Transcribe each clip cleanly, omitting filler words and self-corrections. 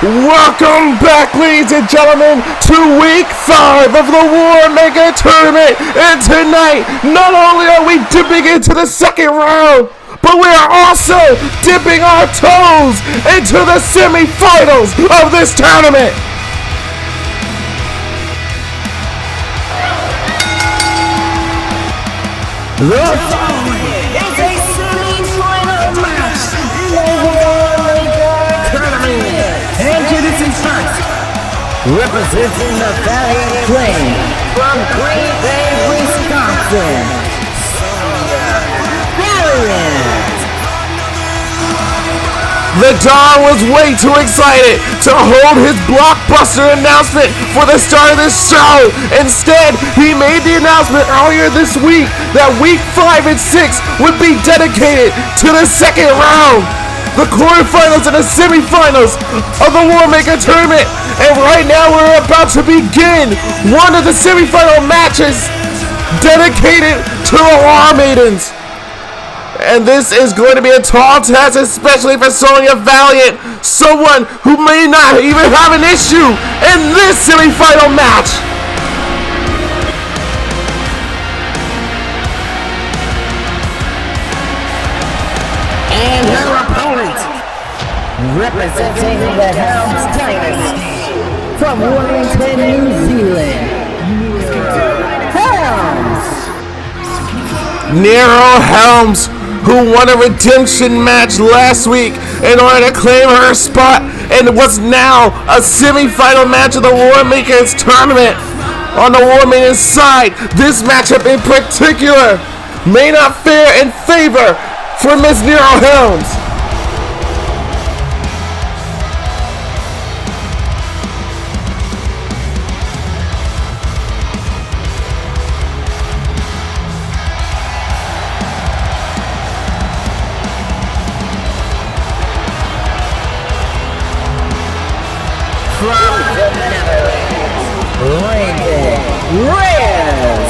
Welcome back, ladies and gentlemen, to week 5 of the Warmaker Tournament. And tonight, not only are we dipping into the second round, but we are also dipping our toes into the semifinals of this tournament. The following is a semi-final match in the Warmaker Tournament. Introducing first, representing the Valiant Flame from Green Bay, Wisconsin, Valiant. The Don was way too excited to hold his blockbuster announcement for the start of this show. Instead, he made the announcement earlier this week that week 5 and 6 would be dedicated to the second round, the quarterfinals and the semifinals of the Warmaker Tournament. And right now we're about to begin one of the semifinal matches dedicated to the War Maidens. And this is going to be a tall task, especially for Sonya Valiant, someone who may not even have an issue in this semi-final match. And her opponent, representing the Helms Dynasty from Wellington, New Zealand, Helms. Nero Helms, who won a redemption match last week in order to claim her spot and what's now a semi-final match of the Warmaker Tournament. On the War Maidens side, this matchup in particular may not fare in favor for Miss Nero Helms. From the Netherlands, Raymond Page.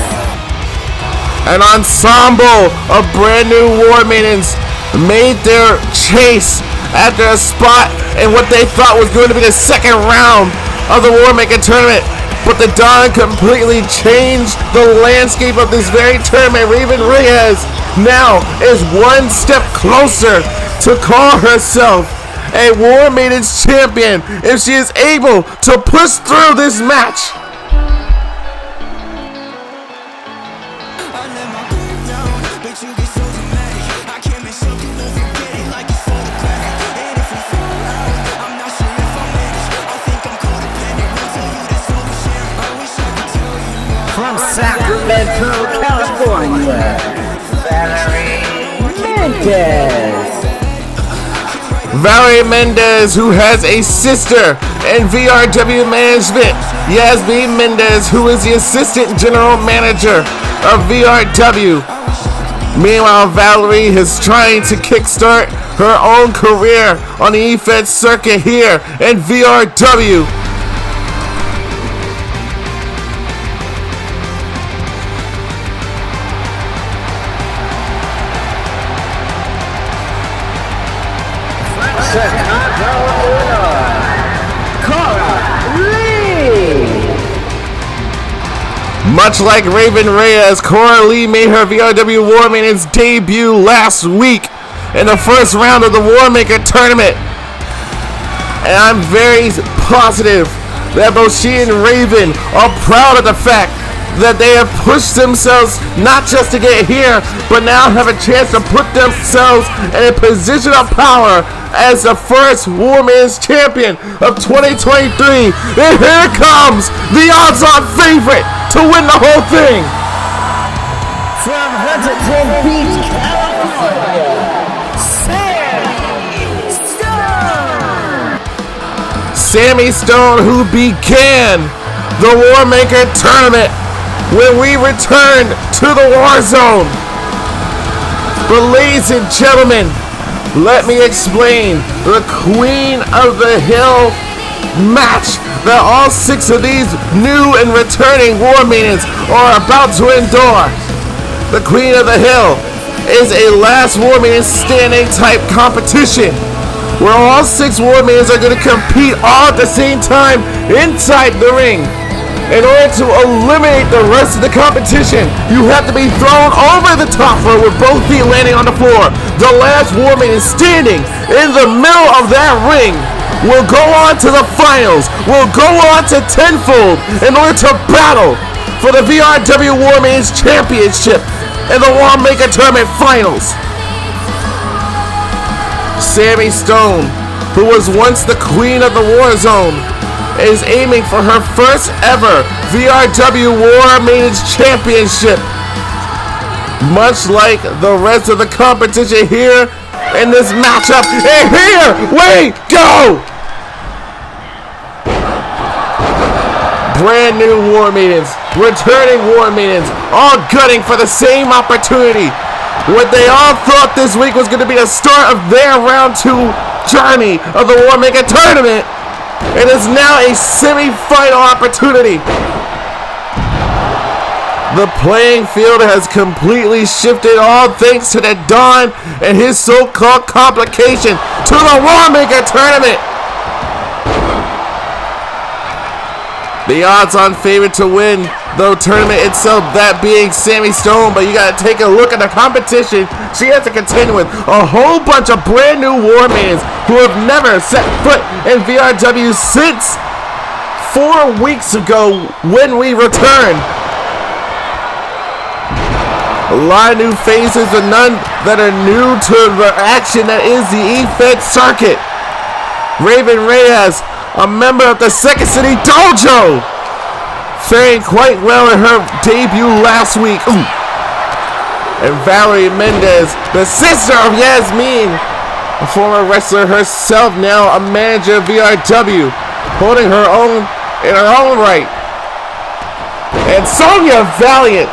An ensemble of brand new War Maidens made their chase after a spot in what they thought was going to be the second round of the Warmaker Tournament. But the Don completely changed the landscape of this very tournament. Raven Reyes now is one step closer to call herself a War Maidens champion if she is able to push through this match. From Sacramento, California, Valerie Mendez. Valerie Mendez, who has a sister in VRW management, Yasmin Mendez, who is the assistant general manager of VRW. Meanwhile, Valerie is trying to kickstart her own career on the EFED circuit here in VRW. Much like Raven Reyes, Cora Lee made her VRW War Maidens debut last week in the first round of the Warmaker Tournament. And I'm very positive that both she and Raven are proud of the fact that they have pushed themselves not just to get here, but now have a chance to put themselves in a position of power as the first War Maidens champion of 2023. And here comes the odds-on favorite to win the whole thing. From Huntington Beach, California, Sammy Stone, who began the Warmaker Tournament when we returned to the War Zone. But ladies and gentlemen, let me explain the Queen of the Hill match that all 6 of these new and returning War Maidens are about to endure. The Queen of the Hill is a last War Maiden standing type competition where all 6 War Maidens are going to compete all at the same time inside the ring. In order to eliminate the rest of the competition, you have to be thrown over the top rope with both feet landing on the floor. The last War Maiden standing in the middle of that ring will go on to the finals, will go on to tenfold in order to battle for the VRW War Maidens Championship in the Warmaker Tournament Finals. Sammy Stone, who was once the queen of the Warzone, is aiming for her first ever VRW War Maidens Championship. Much like the rest of the competition here in this matchup. And here we go! Brand new War Maidens, returning War Maidens, all gunning for the same opportunity. What they all thought this week was going to be the start of their round 2 journey of the Warmaker Tournament. It is now a semi-final opportunity. The playing field has completely shifted, all thanks to the Don and his so-called complication to the Warmaker Tournament. The odds-on favorite to win the tournament itself, that being Sammy Stone, but you gotta take a look at the competition she has to contend with. A whole bunch of brand new War Maidens who have never set foot in VRW since 4 weeks ago when we returned. A lot of new faces, but none that are new to the action that is the E-Fed circuit. Raven Reyes, a member of the Second City Dojo, faring quite well in her debut last week. Ooh. And Valerie Mendez, the sister of Yasmin, a former wrestler herself, now a manager of VRW, holding her own in her own right. And Sonya Valiant,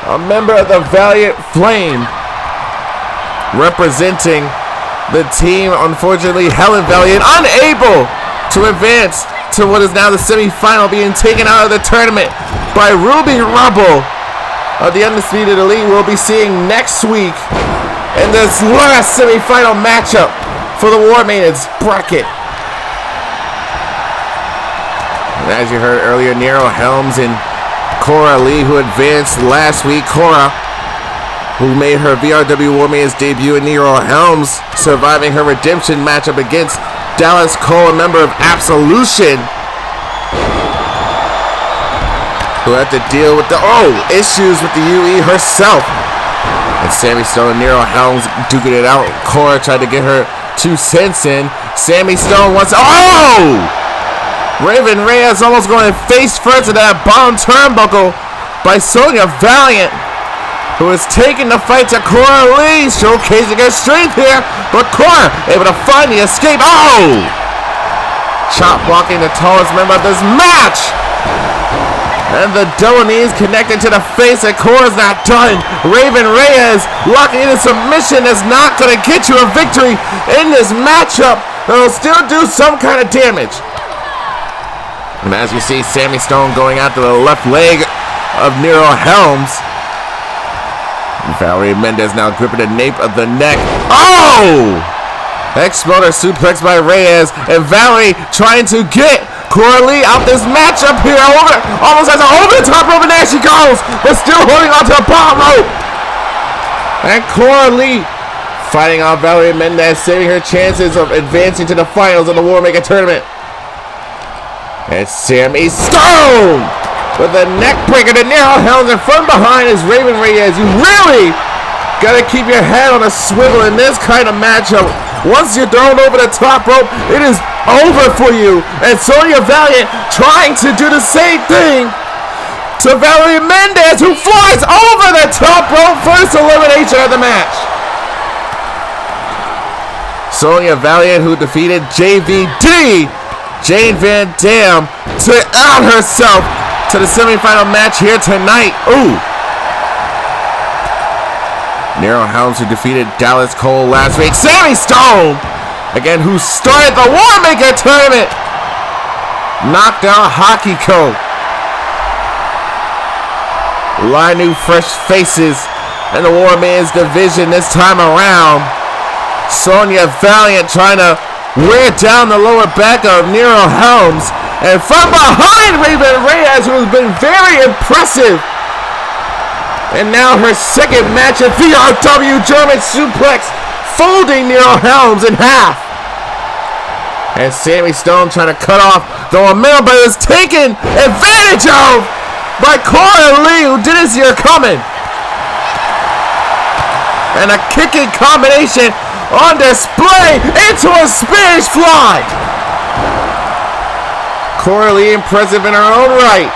a member of the Valiant Flame, representing the team. Unfortunately, Helen Valiant unable to advance to what is now the semi-final, being taken out of the tournament by Ruby Rubble of the Undisputed Elite. We'll be seeing next week in this last semi-final matchup for the War Maidens bracket. And as you heard earlier, Nero Helms and Cora Lee, who advanced last week. Cora, who made her VRW War Maidens debut, and Nero Helms surviving her redemption matchup against Dallas Cole, a member of Absolution, who had to deal with the issues with the UE herself. And Sammy Stone and Nero Helms duking it out. Cora tried to get her 2 cents in. Sammy Stone wants Raven Reyes almost going face first into that bottom turnbuckle by Sonya Valiant, who is taking the fight to Cora Lee, showcasing her strength here, but Cora able to find the escape. Chop blocking the tallest member of this match, and the double knees connected to the face, and Cora's not done. Raven Reyes locking in a submission that's not going to get you a victory in this matchup. It'll still do some kind of damage. And as you see, Sammy Stone going out to the left leg of Nero Helms. Valerie Mendez now gripping the nape of the neck. Exploder suplex by Reyes, and Valerie trying to get Cora Lee out this matchup here. Almost has her over the top rope, and there she goes, but still holding on to the bottom rope. And Cora Lee fighting off Valerie Mendez, saving her chances of advancing to the finals of the Warmaker Tournament. And Sammy Stone with a neck breaker to Nero Helms, and from behind is Raven Reyes. You really gotta keep your head on a swivel in this kind of matchup. Once you're thrown over the top rope, it is over for you. And Sonya Valiant trying to do the same thing to Valerie Mendez, who flies over the top rope. First elimination of the match. Sonya Valiant, who defeated JVD, Jane Van Dam, to out herself to the semifinal match here tonight. Nero Helms, who defeated Dallas Cole last week. Sammy Stone, again, who started the Warmaker Tournament, knocked out Hockey Co. A lot of new fresh faces in the War Maidens division this time around. Sonya Valiant trying to wear down the lower back of Nero Helms. And from behind Raven Reyes, who has been very impressive. And now her second match at VRW German suplex, folding Nero Helms in half. And Sammy Stone trying to cut off the momentum, but is taken advantage of by Cora Lee, who didn't see her coming. And a kicking combination on display into a Spanish fly. Cora Lee impressive in her own right.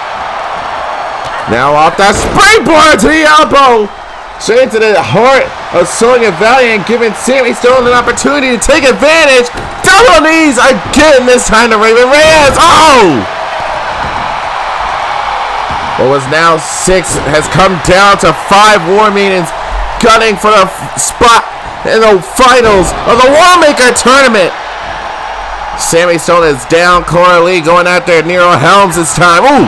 Now off that springboard to the elbow. Straight into the heart of Sonya Valiant, giving Sammy Stone an opportunity to take advantage. Double knees again, this time to Raven Reyes. Oh! What was now 6 has come down to 5 War Maidens gunning for the spot in the finals of the Warmaker Tournament. Sammy Stone is down. Cora Lee going after Nero Helms this time. Ooh!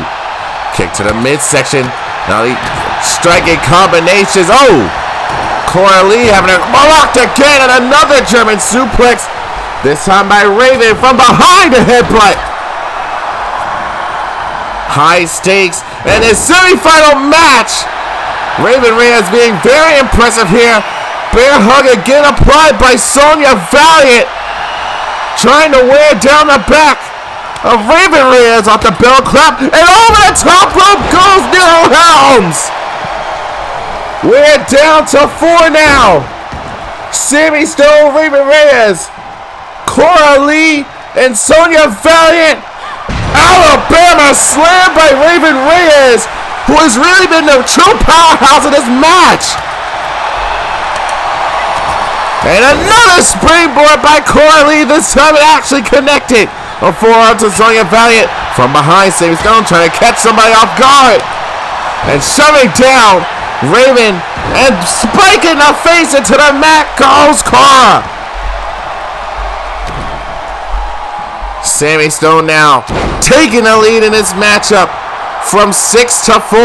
Kick to the midsection. Now the striking combinations. Oh! Cora Lee having it blocked again, and another German suplex. This time by Raven from behind a headbutt. High stakes and a semifinal match. Raven Reyes being very impressive here. Bear hug again applied by Sonya Valiant. Trying to wear down the back of Raven Reyes off the bell clap. And over the top rope goes Nero Helms. We're down to 4 now. Sammy Stone, Raven Reyes, Cora Lee, and Sonya Valiant. Alabama slam by Raven Reyes, who has really been the true powerhouse of this match. And another springboard by Cora Lee. This time it actually connected. A forearm to Sonya Valiant from behind. Sammy Stone trying to catch somebody off guard. And shoving down Raven and spiking the face into the mat goes Cora. Sammy Stone now taking the lead in this matchup from 6 to 4.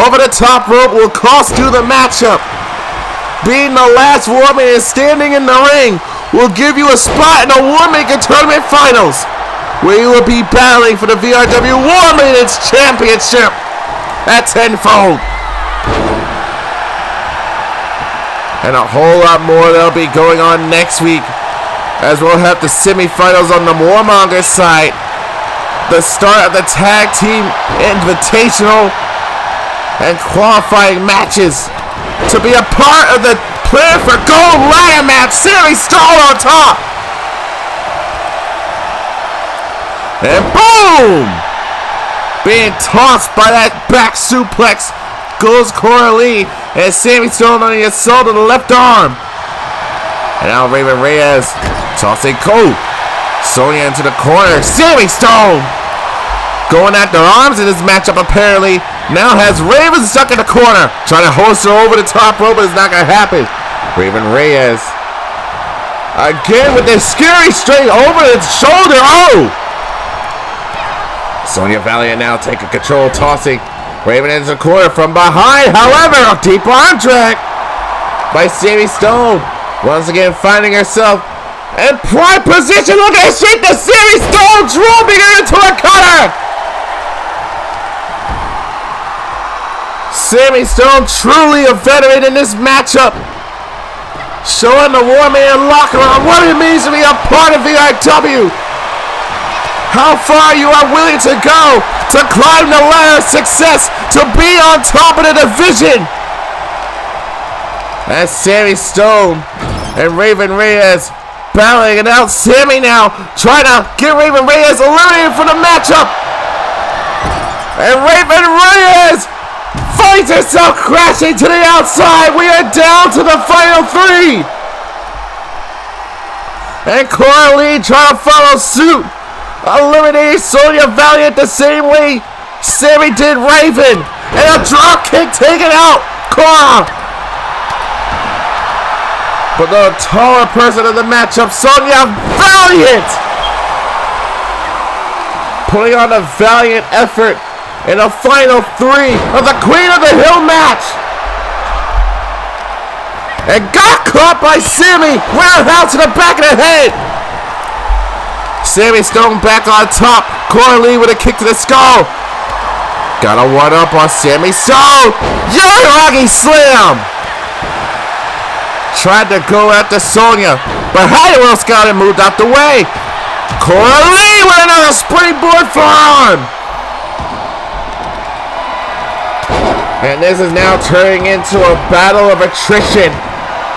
Over the top rope will cost you the matchup. Being the last War Maiden standing in the ring will give you a spot in the Warmaker Tournament Finals, where you will be battling for the VRW War Maidens Championship at tenfold. And a whole lot more that'll be going on next week, as we'll have the semifinals on the War Mongers side, the start of the Tag Team Invitational, and qualifying matches to be a part of the Plan for Gold ladder match. Sammy Stone on top. And boom! Being tossed by that back suplex goes Cora Lee, and Sammy Stone on the assault of the left arm. And now Raven Reyes tossing Cole. Sonya into the corner. Sammy Stone going at their arms in this matchup apparently. Now has Raven stuck in the corner. Trying to hoist her over the top rope, but it's not going to happen. Raven Reyes again with this scary straight over its shoulder. Oh! Sonya Valiant now taking control, tossing Raven into the corner from behind. However, a deep arm drag by Sammy Stone. Once again finding herself in prime position. Look at her shake the Sammy Stone, dropping her into a cutter. Sammy Stone truly a veteran in this matchup, showing the War Maiden locker room what it means to be a part of VRW. How far you are willing to go to climb the ladder of success, to be on top of the division. That's Sammy Stone and Raven Reyes battling it out. Sammy now trying to get Raven Reyes eliminated from the matchup. And Raven Reyes finds herself crashing to the outside. We are down to the final 3. And Cora Lee trying to follow suit, eliminating Sonya Valiant the same way Sammy did Raven. And a drop kick taken out Cora. But the taller person of the matchup, Sonya Valiant, putting on a valiant effort in the final 3 of the Queen of the Hill match. and got caught by Sammy. Roundhouse to the back of the head. Sammy Stone back on top. Coralie with a kick to the skull. Got a one up on Sammy Stone. Uranagi slam. Tried to go after Sonya, but Hideaway Scout moved out the way. Coralie with another springboard forearm. And this is now turning into a battle of attrition.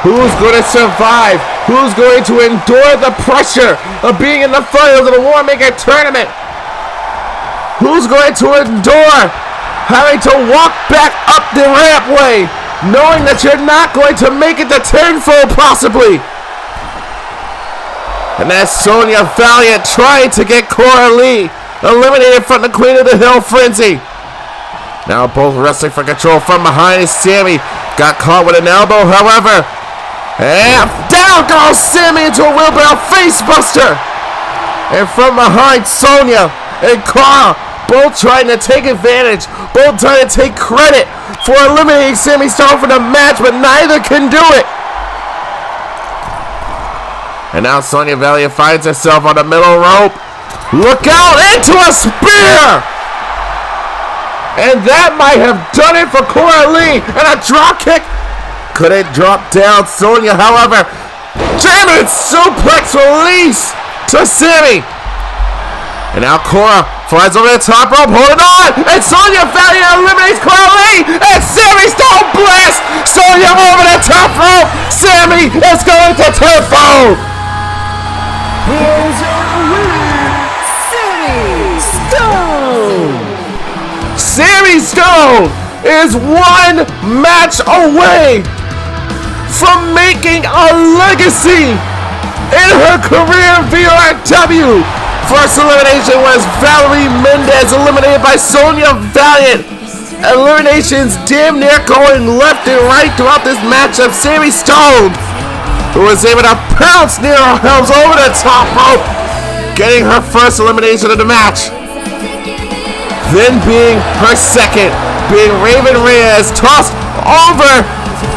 Who's going to survive? Who's going to endure the pressure of being in the finals of the Warmaker Tournament? Who's going to endure having to walk back up the rampway, knowing that you're not going to make it to tenfold possibly? And that's Sonya Valiant trying to get Coralie eliminated from the Queen of the Hill Frenzy. Now both wrestling for control from behind is Sammy. Got caught with an elbow, however. And down goes Sammy into a wheelbarrow facebuster. And from behind, Sonya and Carl both trying to take advantage. Both trying to take credit for eliminating Sammy Stone from the match, but neither can do it. And now Sonya Valiant finds herself on the middle rope. Look out, into a spear! And that might have done it for Coralie. And a drop kick. Couldn't drop down Sonya, however. German suplex release to Sammy. And now Cora flies over the top rope, holding on. And Sonya Valiant eliminates Coralie. And Sammy Stone blast. Sonya over the top rope. Sammy is going to tenfold. Here's your winner, Sammy Stone. Sammy Stone is one match away from making a legacy in her career in VRW. First elimination was Valerie Mendez, eliminated by Sonya Valiant. Eliminations damn near going left and right throughout this matchup. Sammy Stone, who was able to pounce near Helms over the top rope, getting her first elimination of the match. Then being her second, being Raven Reyes tossed over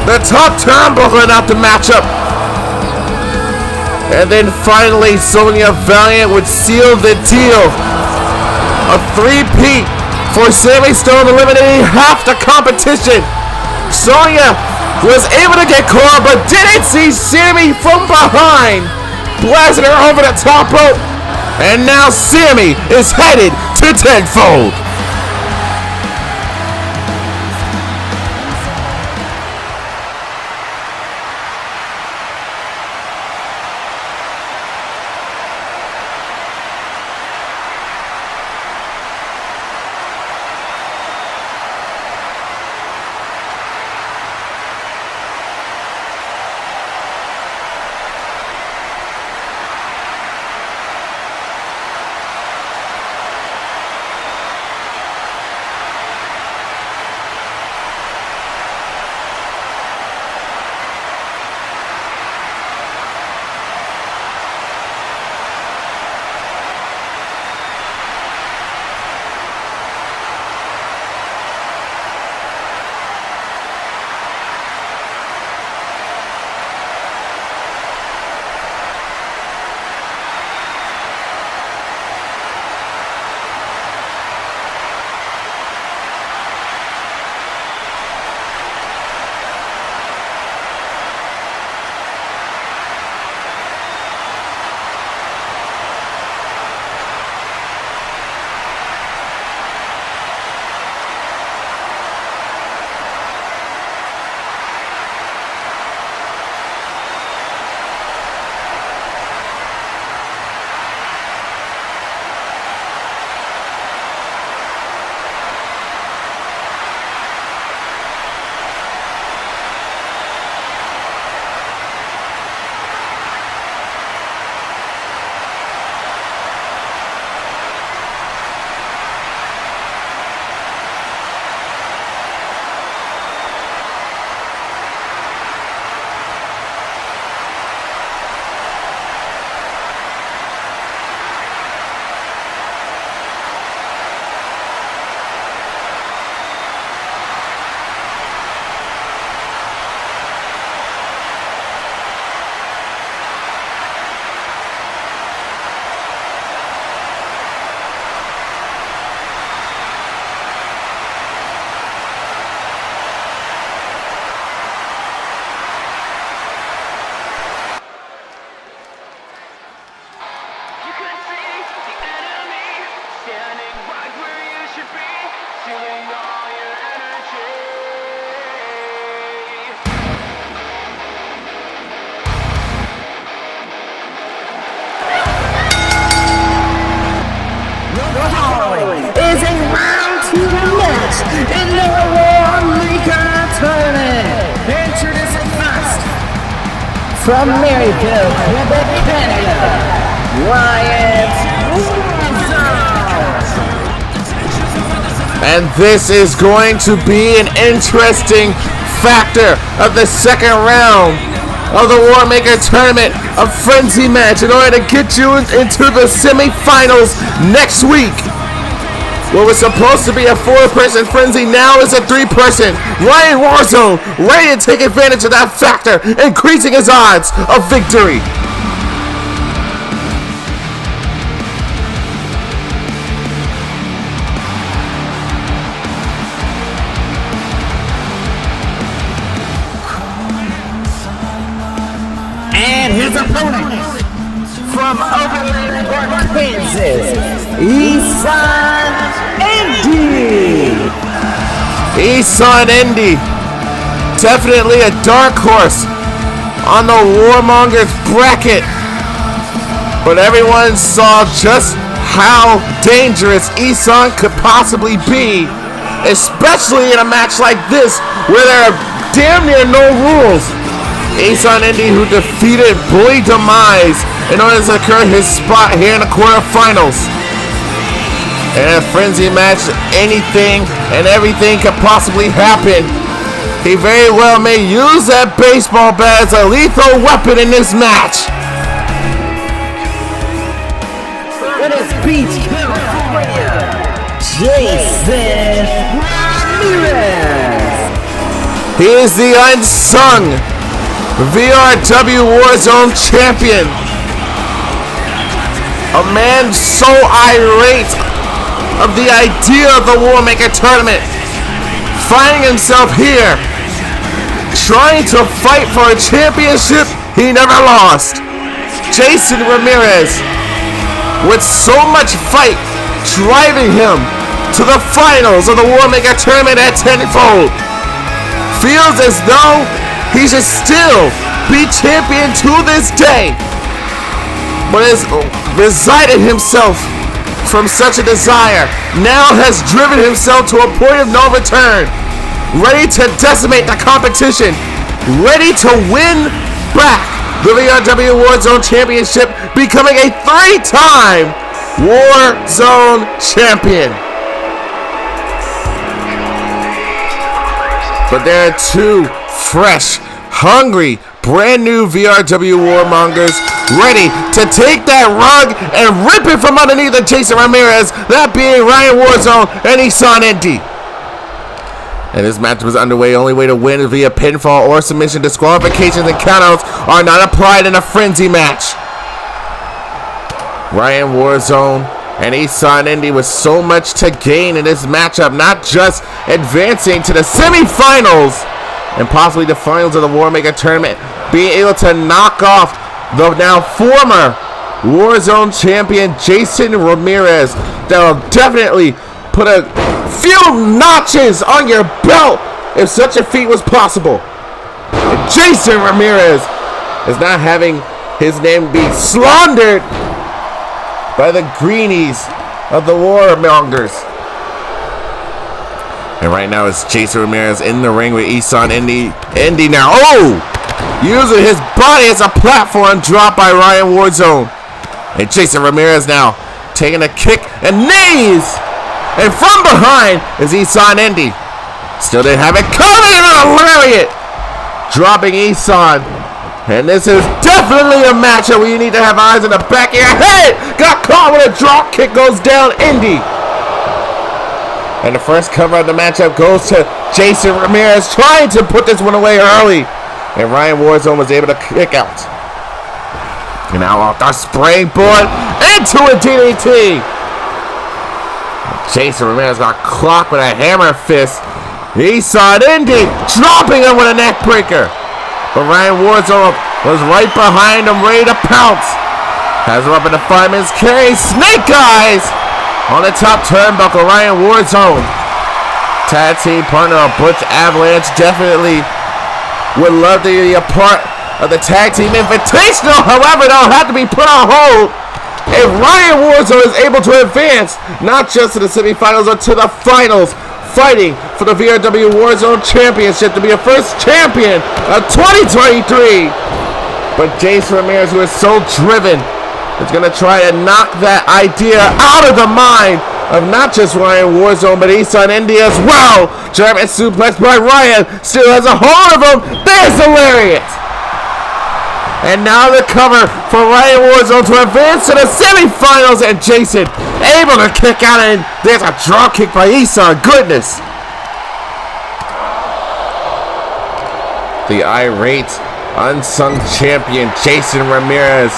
the top turnbuckle out the matchup. And then finally Sonya Valiant would seal the deal. A three-peat for Sammy Stone, eliminating half the competition. Sonya was able to get Cora, but didn't see Sammy from behind, blasting her over the top rope. And now Sammy is headed to tenfold. from Maryville, Quebec, Canada, Ryan Warzone. And this is going to be an interesting factor of the second round of the Warmaker Tournament, a frenzy match in order to get you into the semifinals next week. What was supposed to be a 4-person frenzy now is a 3-person. Ryan Warzone ready to take advantage of that factor, increasing his odds of victory. And his opponent from Overland Park, Kansas, Isan Indy, definitely a dark horse on the War Mongers bracket, but everyone saw just how dangerous Isan could possibly be, especially in a match like this where there are damn near no rules. Isan Indy, who defeated Bully Demise in order to secure his spot here in the quarterfinals. In a frenzy match, anything and everything could possibly happen. He very well may use that baseball bat as a lethal weapon in this match. Venice Beach, California, Jason Ramirez. He is the unsung VRW Warzone champion. A man so irate of the idea of the Warmaker Tournament, finding himself here, trying to fight for a championship he never lost. Jason Ramirez, with so much fight, driving him to the finals of the Warmaker Tournament at tenfold. Feels as though he should still be champion to this day, but has resided himself from such a desire, now has driven himself to a point of no return, ready to decimate the competition, ready to win back the VRW Warzone Championship, becoming a 3-time Warzone champion. But there are two fresh, hungry, brand new VRW Warmongers ready to take that rug and rip it from underneath of Jason Ramirez, that being Ryan Warzone and Isan Indy. And this match was underway. Only way to win is via pinfall or submission. Disqualifications and countouts are not applied in a frenzy match. Ryan Warzone and Isan Indy with so much to gain in this matchup, not just advancing to the semifinals and possibly the finals of the Warmaker Tournament, being able to knock off the now former Warzone champion Jason Ramirez. That will definitely put a few notches on your belt if such a feat was possible. And Jason Ramirez is not having his name be slandered by the greenies of the War Mongers. And right now it's Jason Ramirez in the ring with Isan Indy now. Oh! Using his body as a platform, dropped by Ryan Warzone. And Jason Ramirez now taking a kick and knees. And from behind is Isan Indy. Still didn't have it coming on a lariat. Dropping Isan. And this is definitely a matchup where you need to have eyes in the back of your head. Got caught with a drop kick, goes down Indy. And the first cover of the matchup goes to Jason Ramirez, trying to put this one away early. And Ryan Warzone was able to kick out. And now off the springboard into a DDT. Jason Ramirez got clocked with a hammer fist. Isan Indy dropping him with a neck breaker. But Ryan Warzone was right behind him, ready to pounce. Has him up in the fireman's carry. Snake Eyes on the top turnbuckle. Ryan Warzone, tag team partner of Butch Avalanche, definitely would love to be a part of the tag team invitational. However, they'll have to be put on hold if Ryan Warzone is able to advance not just to the semifinals but to the finals, fighting for the VRW Warzone Championship to be a first champion of 2023. But Jason Ramirez, who is so driven, is going to try to knock that idea out of the mind of not just Ryan Warzone, but Isan Indy as well. German suplex by Ryan. Still has a hold of him. There's the lariat. And now the cover for Ryan Warzone to advance to the semifinals. And Jason able to kick out. And there's a drop kick by Isan. Goodness. The irate, unsung champion Jason Ramirez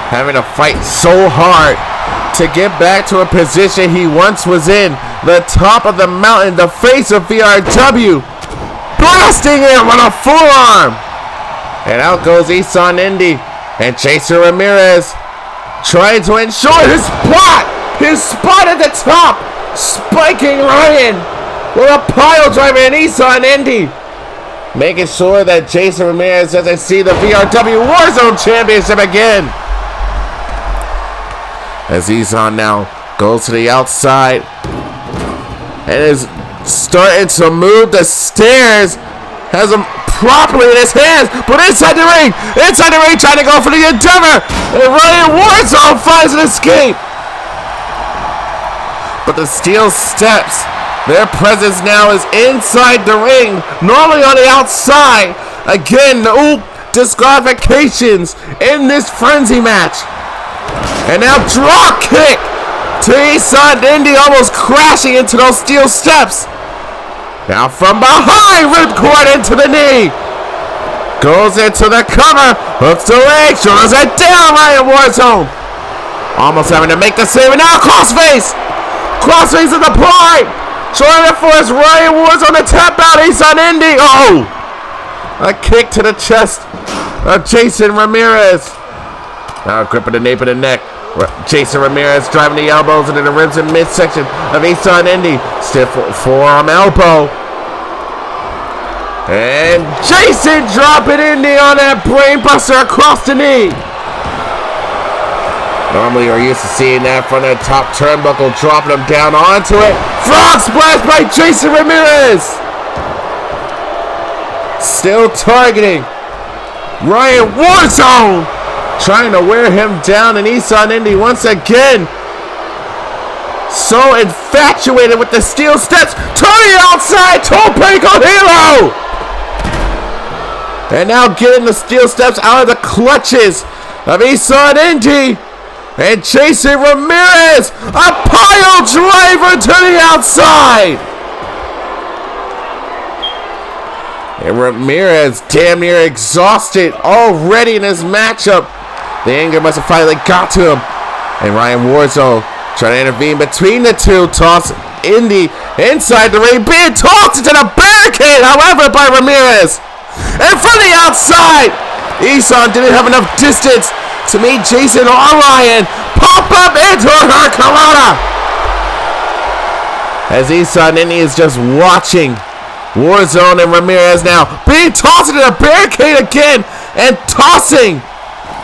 having to fight so hard to get back to a position he once was in, the top of the mountain, the face of VRW, blasting in with a forearm. And out goes Isan Indy, and Jason Ramirez trying to ensure his spot at the top, spiking Ryan with a pile driver, and Isan Indy making sure that Jason Ramirez doesn't see the VRW Warzone Championship again. As Isan now goes to the outside and is starting to move the stairs. Has him properly in his hands, but inside the ring, trying to go for the endeavor. And Ryan Warzone finds an escape. But the steel steps, their presence now is inside the ring, normally on the outside. Again, disqualifications in this frenzy match. And now drop kick to Isan Indy, almost crashing into those steel steps. Now from behind, ripcord into the knee. Goes into the cover, hooks the leg, shoulders it down, Ryan Warzone. Almost having to make the save, and now crossface. Crossface in the play. Trying to force Ryan Warzone to tap out Isan Indy. Oh! A kick to the chest of Jason Ramirez. Now gripping the nape of the neck. Jason Ramirez driving the elbows into the ribs and midsection of Isan Indy. Stiff forearm elbow. And Jason dropping Indy on that brainbuster across the knee. Normally we're used to seeing that from the top turnbuckle, dropping him down onto it. Frog splash by Jason Ramirez. Still targeting Ryan Warzone, trying to wear him down, and Isan Indy once again so infatuated with the steel steps. Turning outside, tope con hilo. And now getting the steel steps out of the clutches of Isan Indy. And Jason Ramirez, a pile driver to the outside. And Ramirez damn near exhausted already in this matchup. The anger must have finally got to him. And Ryan Warzone trying to intervene between the two. Toss Indy inside the ring, being tossed into the barricade, however, by Ramirez. And from the outside, Isan didn't have enough distance to meet Jason or Ryan. Pop up into her Corona. As Isan Indy is just watching Warzone and Ramirez now being tossed into the barricade again, and tossing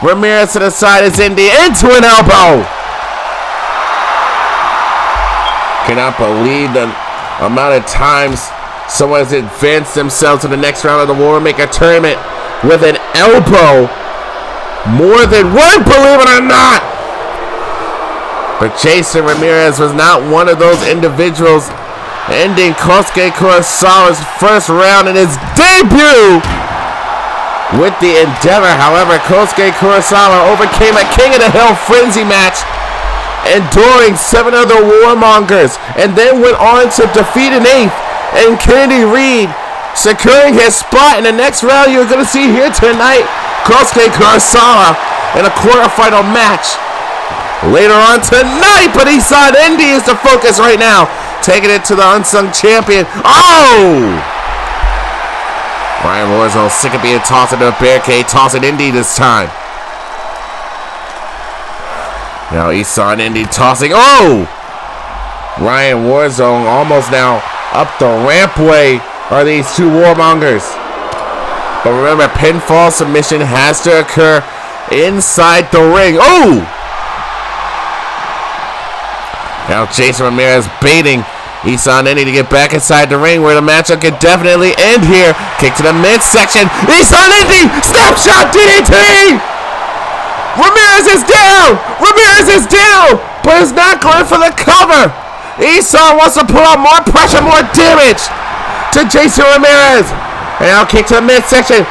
Ramirez to the side as Indy into an elbow. Cannot believe the amount of times someone has advanced themselves to the next round of the Warmaker Tournament with an elbow. More than one, believe it or not. But Jason Ramirez was not one of those individuals, ending Kosuke Kurosawa's first round in his debut with the endeavor. However, Kosuke Kurosawa overcame a King of the Hill frenzy match, enduring 7 other War Mongers, and then went on to defeat an 8th and Kennedy Reed, securing his spot in the next round you're going to see here tonight. Kosuke Kurosawa in a quarterfinal match later on tonight, but Isan Indy is the focus right now, taking it to the unsung champion. Oh! Ryan Warzone sick of being tossed into a barricade, tossing Indy this time. Now Isan Indy tossing. Oh! Ryan Warzone almost now up the rampway are these two Warmongers. But remember, pinfall submission has to occur inside the ring. Oh! Now Jason Ramirez baiting Isan Indy to get back inside the ring where the matchup could definitely end here. Kick to the midsection. Isan Indy, snapshot DDT! Ramirez is down! Ramirez is down! But is not going for the cover. Isan wants to put on more pressure, more damage to Jason Ramirez. And now kick to the midsection.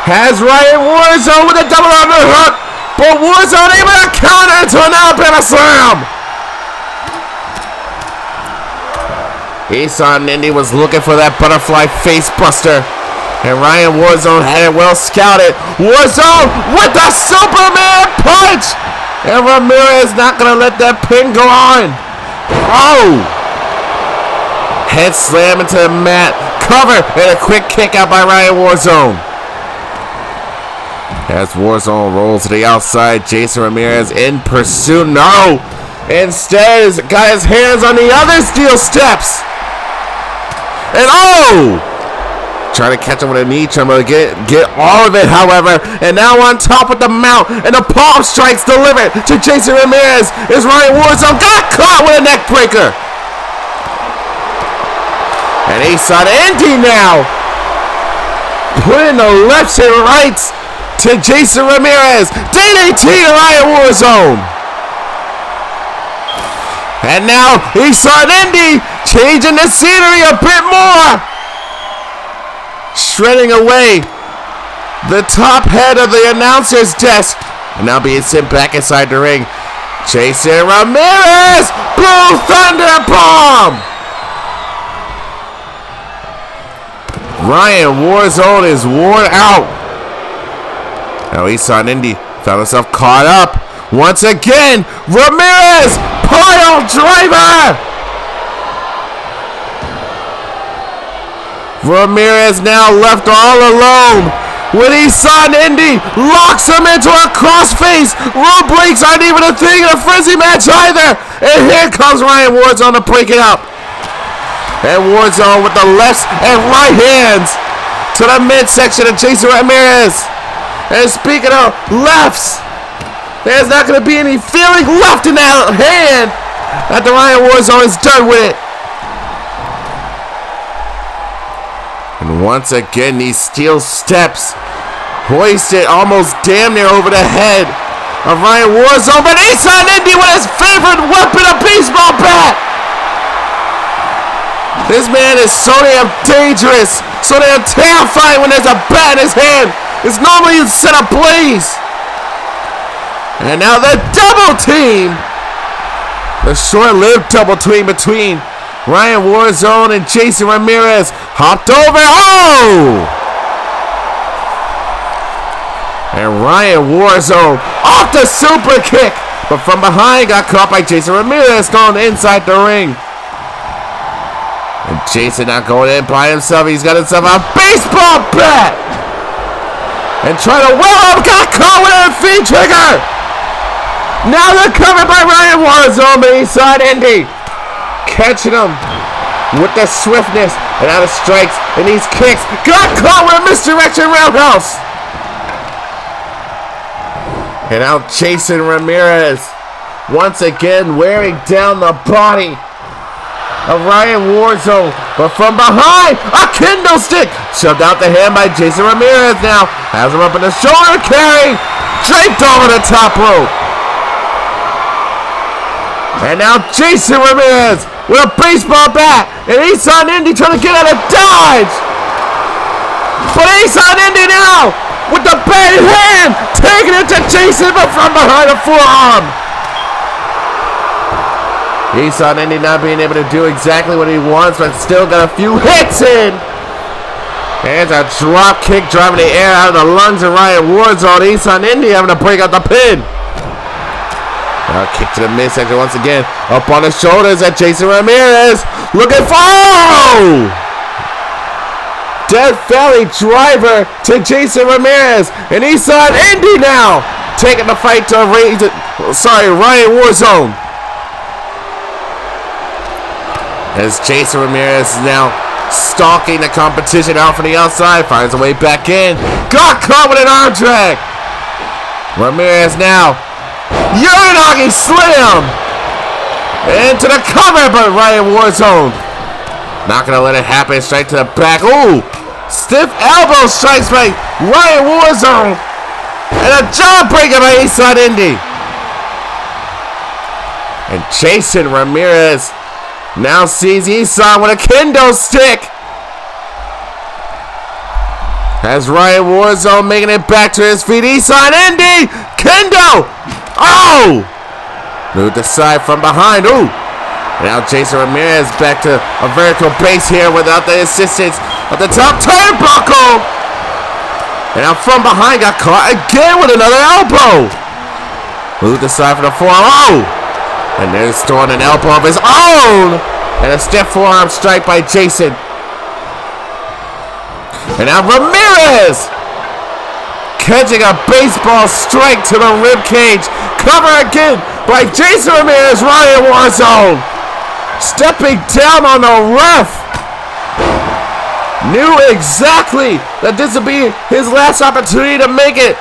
Has Ryan Warzone with a double underhook. But Warzone able to counter into an Alabama slam. Isan Indy was looking for that butterfly face buster. And Ryan Warzone had it well scouted. Warzone with the Superman punch. And Ramirez not going to let that pin go on. Oh! Head slam into the mat. Cover and a quick kick out by Ryan Warzone. As Warzone rolls to the outside, Jason Ramirez in pursuit. No! Instead, he's got his hands on the other steel steps. And oh! Trying to catch him with a knee tremor to get all of it, however. And now on top of the mount. And the palm strikes delivered to Jason Ramirez. Is Ryan Warzone got caught with a neck breaker. And Isan Indy now putting the lefts and rights to Jason Ramirez. DDT to Ryan Warzone. And now Isan Indy changing the scenery a bit more. Shredding away the top head of the announcer's desk. And now being sent back inside the ring. Jason Ramirez. Blue Thunder Bomb. Ryan Warzone is worn out. Now Isan Indy found himself caught up. Once again, Ramirez, pile driver. Ramirez now left all alone. When Isan Indy locks him into a crossface. Rope breaks aren't even a thing in a frenzy match either. And here comes Ryan Warzone to break it up. And Warzone with the lefts and right hands to the midsection of Jason Ramirez. And speaking of lefts, there's not going to be any feeling left in that hand after Ryan Warzone is done with it. And once again, these steel steps hoisted almost damn near over the head of Ryan Warzone. But Isan Indy with his favorite weapon, a baseball bat. This man is so damn dangerous, so damn terrifying when there's a bat in his hand. It's normally set ablaze. And now the double team. The short-lived double team between Ryan Warzone and Jason Ramirez. Hopped over. Oh! And Ryan Warzone off the super kick. But from behind got caught by Jason Ramirez going inside the ring. And Jason not going in by himself. He's got himself a baseball bat. And trying to well up. Got caught with a feet trigger. Now they're covered by Ryan Warzone. But Isan Indy catching him with the swiftness and out of strikes. And these kicks. Got caught with a misdirection roundhouse. And now Jason Ramirez once again wearing down the body of Ryan Warzone, but from behind, a kendo stick shoved out the hand by Jason Ramirez. Now has him up in the shoulder carry, draped over the top rope. And now Jason Ramirez with a baseball bat, and Isan Indy trying to get out of dodge. But Isan Indy now with the bat in hand, taking it to Jason, but from behind the forearm. Isan Indy not being able to do exactly what he wants, but still got a few hits in. There's a drop kick driving the air out of the lungs of Ryan Warzone. Isan Indy having to break out the pin. Now kick to the midsection once again. Up on the shoulders at Jason Ramirez. Looking for... Oh! Death Valley driver to Jason Ramirez. And Isan Indy now taking the fight to Ryan Warzone. As Jason Ramirez is now stalking the competition out from the outside. Finds a way back in. Got caught with an arm drag. Ramirez now. Uranagi slam. Into the cover, but Ryan Warzone not gonna let it happen. Straight to the back. Ooh, stiff elbow strikes by Ryan Warzone, and a jawbreaker by Isan Indy. And Jason Ramirez now sees Isan with a kendo stick. As Ryan Warzone making it back to his feet. Isan Indy, kendo. Oh, move the side from behind. Ooh. Now Jason Ramirez back to a vertical base here without the assistance of the top turnbuckle. And now from behind got caught again with another elbow. Move the side for the forearm. Oh! And there's throwing an elbow of his own. And a stiff forearm strike by Jason. And now Ramirez catching a baseball strike to the rib cage. Cover again by Jason Ramirez. Ryan Warzone stepping down on the ref. Knew exactly that this would be his last opportunity to make it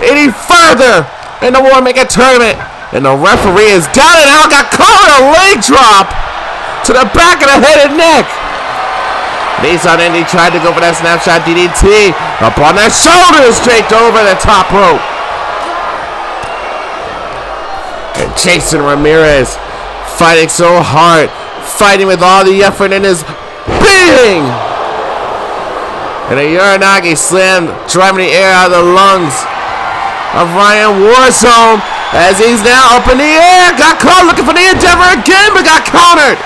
any further in the Warmaker Tournament. And the referee is down and out. Got caught with a leg drop to the back of the head and neck. Isan Indy tried to go for that snapshot DDT. Up on their shoulders, straight over the top rope. And Jason Ramirez fighting so hard, fighting with all the effort in his being. And a Uranagi slam driving the air out of the lungs of Ryan Warzone as he's now up in the air. Got caught looking for the endeavor again, but got countered.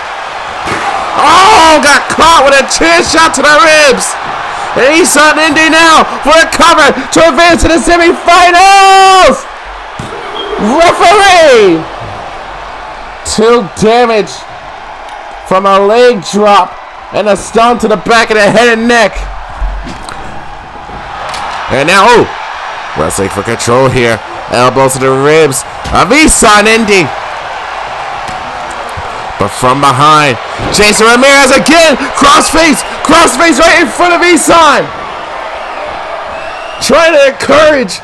Oh, got caught with a chair shot to the ribs. And Isan Indy now for a cover to advance to the semifinals. Referee! 2 damage from a leg drop and a stun to the back of the head and neck. And now, oh, wrestling for control here. Elbows to the ribs of Isan Indy. But from behind, Jason Ramirez again. Crossface right in front of Isan. Trying to encourage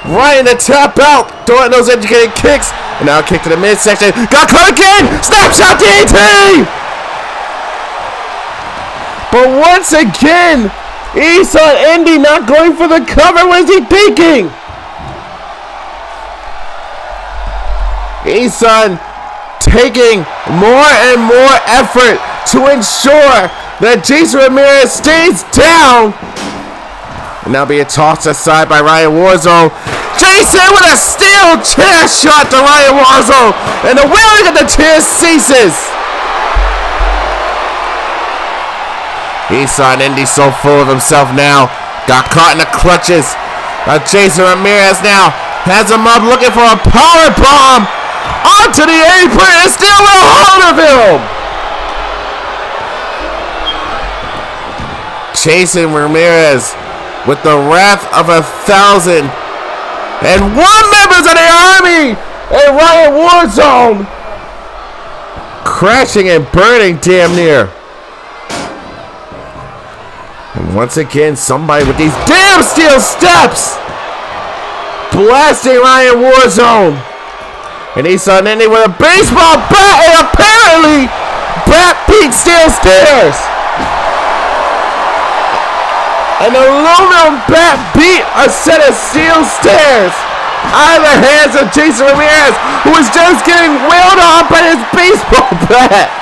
Ryan to tap out, throwing those educated kicks. And now a kick to the midsection. Got caught again. Snapshot DDT. But once again, Isan Indy not going for the cover. What is he thinking? Isan taking more and more effort to ensure that Jason Ramirez stays down. And now being tossed aside by Ryan Warzone. Jason with a steel chair shot to Ryan Warzone. And the wheeling of the chair ceases. Isan Indy so full of himself now. Got caught in the clutches. Jason Ramirez now has him up looking for a power bomb. Onto the apron and still with a hold of him. Jason Ramirez with the wrath of 1,000 and 1 members of the army and Ryan Warzone crashing and burning damn near. And once again, somebody with these damn steel steps blasting Ryan Warzone. And Isan Indy with a baseball bat and apparently bat beat steel stairs. An aluminum bat beat a set of steel stairs out of the hands of Jason Ramirez, who was just getting wailed on by his baseball bat.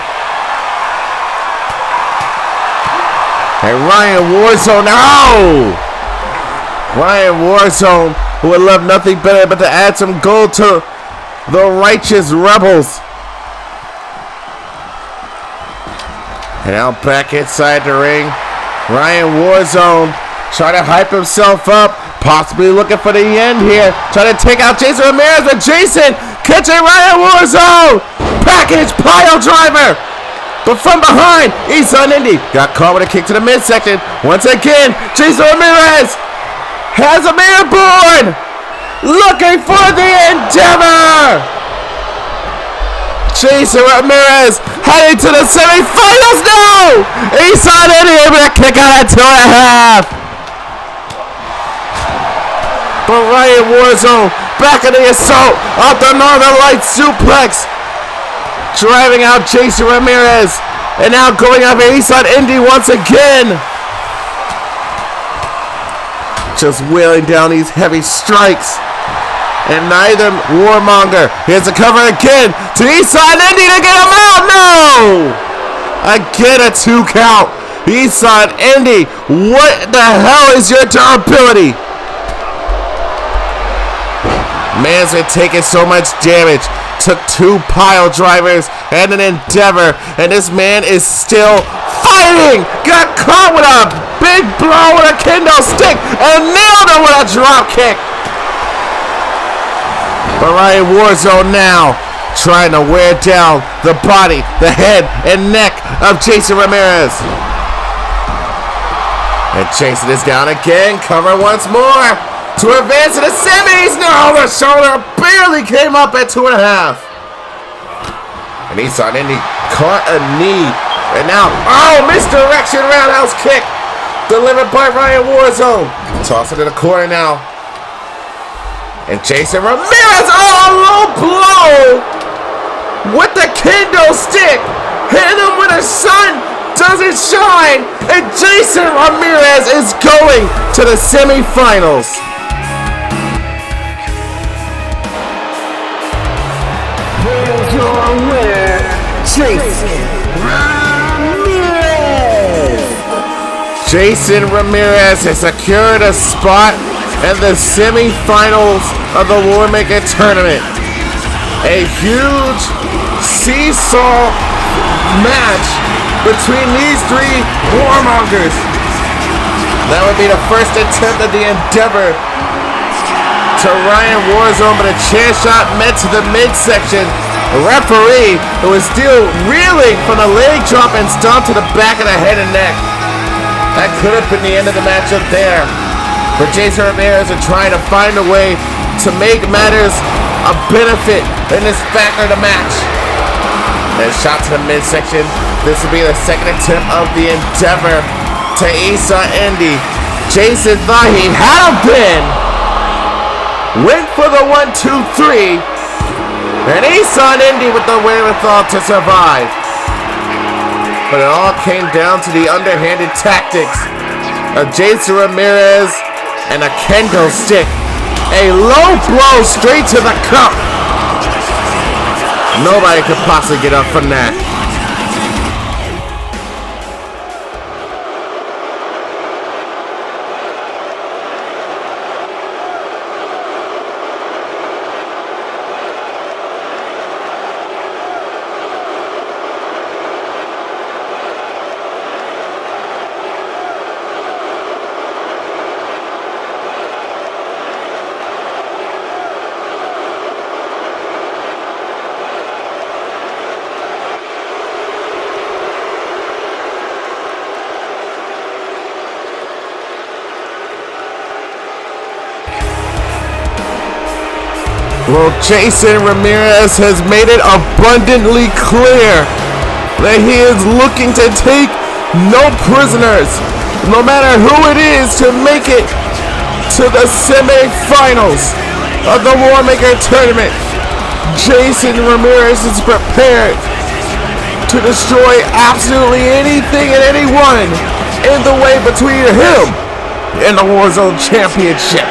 And Ryan Warzone, no! Ryan Warzone, who would love nothing better but to add some gold to the righteous rebels. And now back inside the ring, Ryan Warzone trying to hype himself up, possibly looking for the end here, trying to take out Jason Ramirez, but Jason catching Ryan Warzone, package pile driver. But from behind, Isan Indy got caught with a kick to the midsection. Once again, Jason Ramirez has him airborne, looking for the endeavor. Jason Ramirez heading to the semifinals now. Isan Indy able to kick out at 2.5. But Ryan Warzone back in the assault off the Northern Lights suplex. driving out Jason Ramirez. And now going after Isan Indy once again. Just wheeling down these heavy strikes. And neither Warmonger. Here's the cover again to Isan Indy to get him out. No! Again, a 2 count. Isan Indy, what the hell is your durability? Man's been taking so much damage. Took 2 pile drivers and an endeavor. And this man is still fighting. Got caught with a big blow with a kendo stick and nailed him with a drop kick. VRW Warzone now trying to wear down the body, the head, and neck of Jason Ramirez. And Jason is down again. Cover once more to advance to the semis. No, the shoulder barely came up at 2.5. And Isan Indy caught a knee. And now, oh, misdirection roundhouse kick delivered by VRW Warzone. Toss it to the corner now. And Jason Ramirez, oh, a low blow with the kendo stick. Hitting him when the sun doesn't shine. And Jason Ramirez is going to the semifinals. Here's your winner, Jason Ramirez. Jason Ramirez has secured a spot in the semifinals of the Warmaker Tournament. A huge seesaw match between these 3 War Mongers. That would be the first attempt of the endeavor to Ryan Warzone, but a chair shot met to the midsection. The referee, who was still reeling from the leg drop and stomp to the back of the head and neck. That could have been the end of the matchup there. But Jason Ramirez are trying to find a way to make matters a benefit in this factor of the match. And shot to the midsection. This will be the second attempt of the endeavor to Isan Indy. Jason thought he had a pin. Went for the 1-2-3. And Isan Indy with the wherewithal to survive. But it all came down to the underhanded tactics of Jason Ramirez and a kendo stick. A low blow straight to the cup. Nobody could possibly get up from that. Well, Jason Ramirez has made it abundantly clear that he is looking to take no prisoners, no matter who it is, to make it to the semifinals of the Warmaker Tournament. Jason Ramirez is prepared to destroy absolutely anything and anyone in the way between him and the Warzone Championship.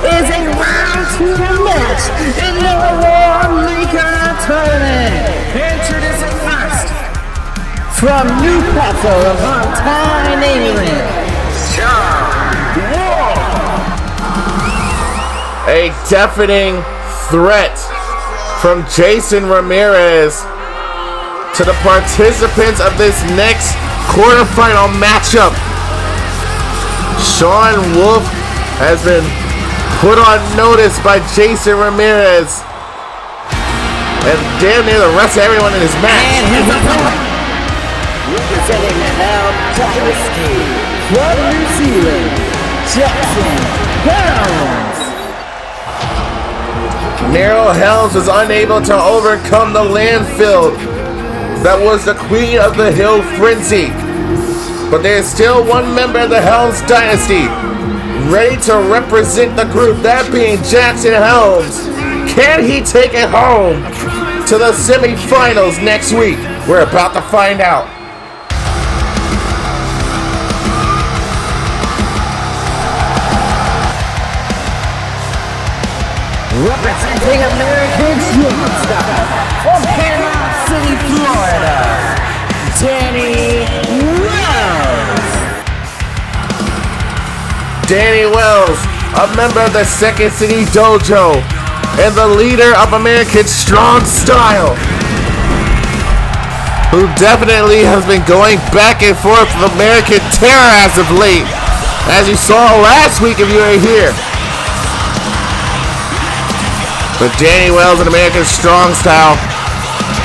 Is a round 2 match in the Warmaker Tournament. Introducing first, from Newcastle upon Tyne, England, A deafening threat from Jason Ramirez to the participants of this next quarterfinal matchup. Sean Wolf has been put on notice by Jason Ramirez and damn near the rest of everyone in his match. and his opponent, representing the Helm Dynasty from New Zealand, Jackson Helms. Nero Helms was unable to overcome the landfill that was the Queen of the Hill Frenzy. But there is still one member of the Helms Dynasty ready to represent the group, that being Jackson Helms. Can he take it home to the semifinals next week? We're about to find out. Representing American Superstar from Panama City, Florida, Danny Wells. Danny Wells, a member of the Second City Dojo and the leader of American Strong Style, who definitely has been going back and forth with American Terror as of late, as you saw last week if you were here. But Danny Wells and American Strong Style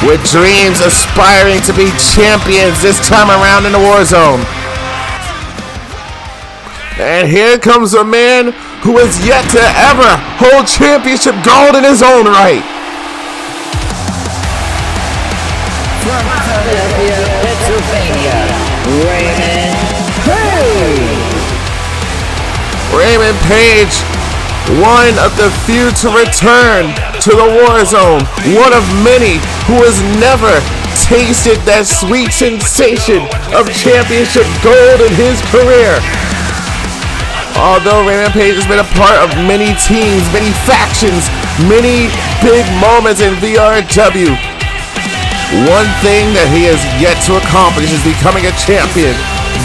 with dreams aspiring to be champions this time around in the Warzone. And here comes a man who has yet to ever hold championship gold in his own right. From Philadelphia, Pennsylvania, Raymond Page. Raymond Page, one of the few to return to the Warzone, one of many who has never tasted that sweet sensation of championship gold in his career. Although Raymond Page has been a part of many teams, many factions, many big moments in VRW, one thing that he has yet to accomplish is becoming a champion.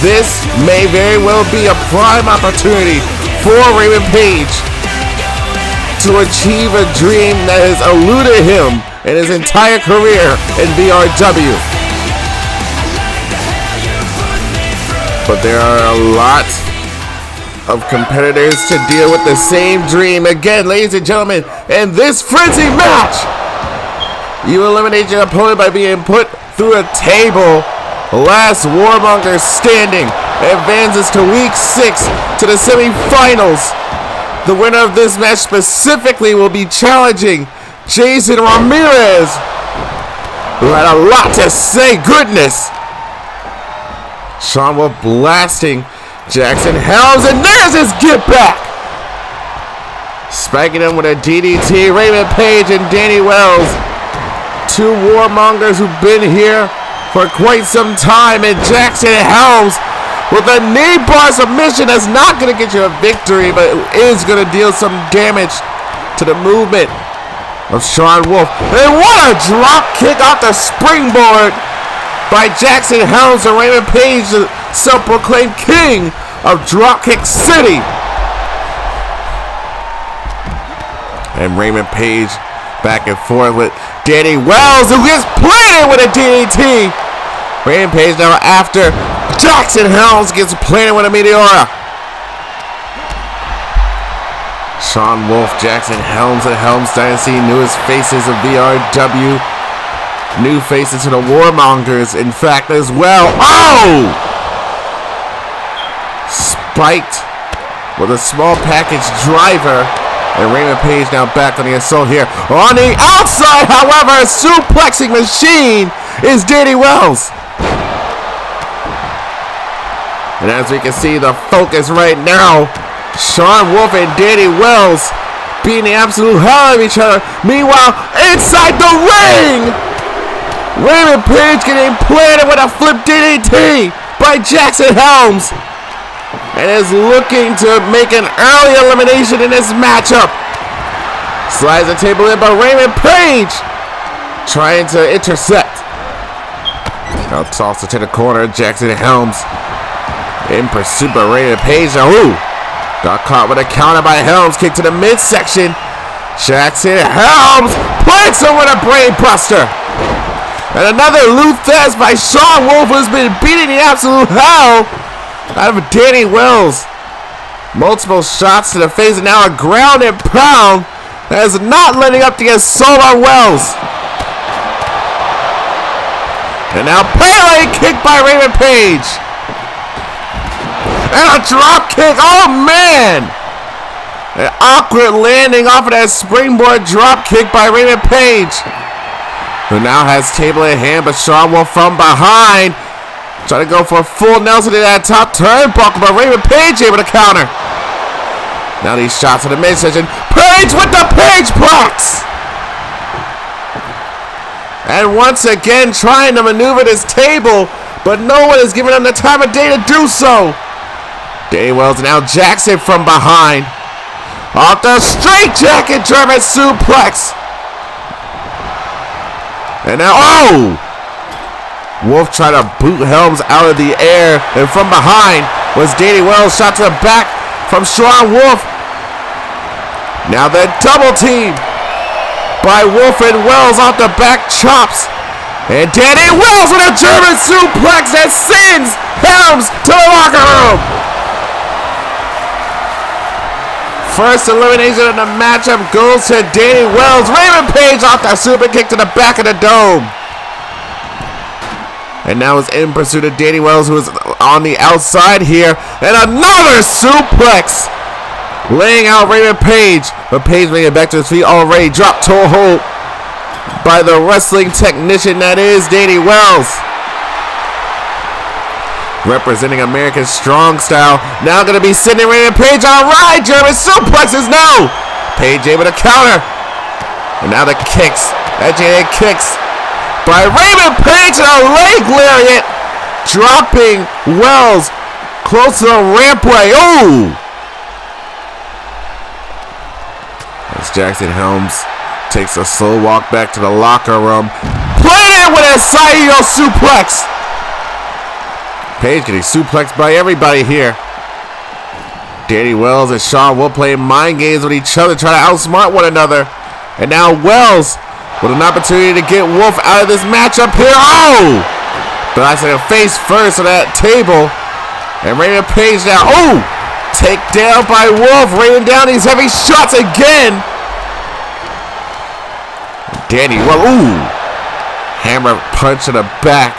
This may very well be a prime opportunity for Raymond Page to achieve a dream that has eluded him in his entire career in VRW. But there are a lot of competitors to deal with the same dream. Again, ladies and gentlemen, in this frenzy match, you eliminate your opponent by being put through a table. Last War Mongers standing advances to week 6 to the semifinals. The winner of this match specifically will be challenging Jason Ramirez, who had a lot to say. Goodness. Sean Wolf blasting Jackson Helms, and there's his get back. Spiking him with a DDT. Raymond Page and Danny Wells, two War Mongers who've been here for quite some time, and Jackson Helms with a knee bar submission that's not going to get you a victory, but is going to deal some damage to the movement of Sean Wolf. And what a drop kick off the springboard by Jackson Helms and Raymond Page, the self-proclaimed king of Dropkick City. And Raymond Page back and forth with Danny Wells, who gets planted with a DDT. Raymond Page now after Jackson Helms gets planted with a Meteora. Sean Wolf, Jackson Helms, and Helms Dynasty, newest faces of VRW. New faces to the War Mongers, in fact, as well. Oh! Spiked with a small package driver. And Raymond Page now back on the assault here. On the outside, however, a suplexing machine is Danny Wells. And as we can see, the focus right now, Sean Wolf and Danny Wells beating the absolute hell out of each other. Meanwhile, inside the ring, Raymond Page getting planted with a flip DDT by Jackson Helms. And is looking to make an early elimination in this matchup. Slides the table in by Raymond Page. Trying to intercept. Now toss it to the corner. Jackson Helms in pursuit by Raymond Page. Now, got caught with a counter by Helms. Kick to the midsection. Jackson Helms plants him with a brain buster. And another loot fest by Sean Wolf, who's been beating the absolute hell out of Danny Wells. Multiple shots to the face and now a ground and pound that is not letting up the assault on Wells. And now Pele kick by Raymond Page. And a drop kick. Oh man! An awkward landing off of that springboard drop kick by Raymond Page. Who now has table in hand, but Sean Wolf from behind. Trying to go for a full Nelson in that top turnbuckle, but Raymond Page able to counter. Now these shots to the midsection. Page with the Page box! And once again trying to maneuver this table, but no one is giving them the time of day to do so. Danny Wells now Jackson from behind. Off the straight jacket German suplex. And now, Wolf tried to boot Helms out of the air, and from behind was Danny Wells. Shot to the back from Sean Wolf. Now the double team by Wolf and Wells off the back chops. And Danny Wells with a German suplex that sends Helms to the locker room. First elimination of the matchup goes to Danny Wells. Raymond Page off that super kick to the back of the dome. And now is in pursuit of Danny Wells, who is on the outside here. And another suplex. Laying out Raymond Page. But Page making it back to his feet already. Dropped toe hold by the wrestling technician that is Danny Wells. Representing American Strong Style. Now going to be sending Raymond Page on a ride. German suplexes. No. Page able to counter. And now the kicks. Edge kicks by Raymond Page and a leg lariat. Dropping Wells close to the rampway. As Jackson Helms takes a slow walk back to the locker room. Planted with a side-heel suplex. Page getting suplexed by everybody here. Danny Wells and Sean Wolf playing mind games with each other, trying to outsmart one another. And now Wells with an opportunity to get Wolf out of this matchup here. Blasting a face first on that table. And Raymond Page now. Take down by Wolf, raining down these heavy shots again. Danny Wells, hammer punch in the back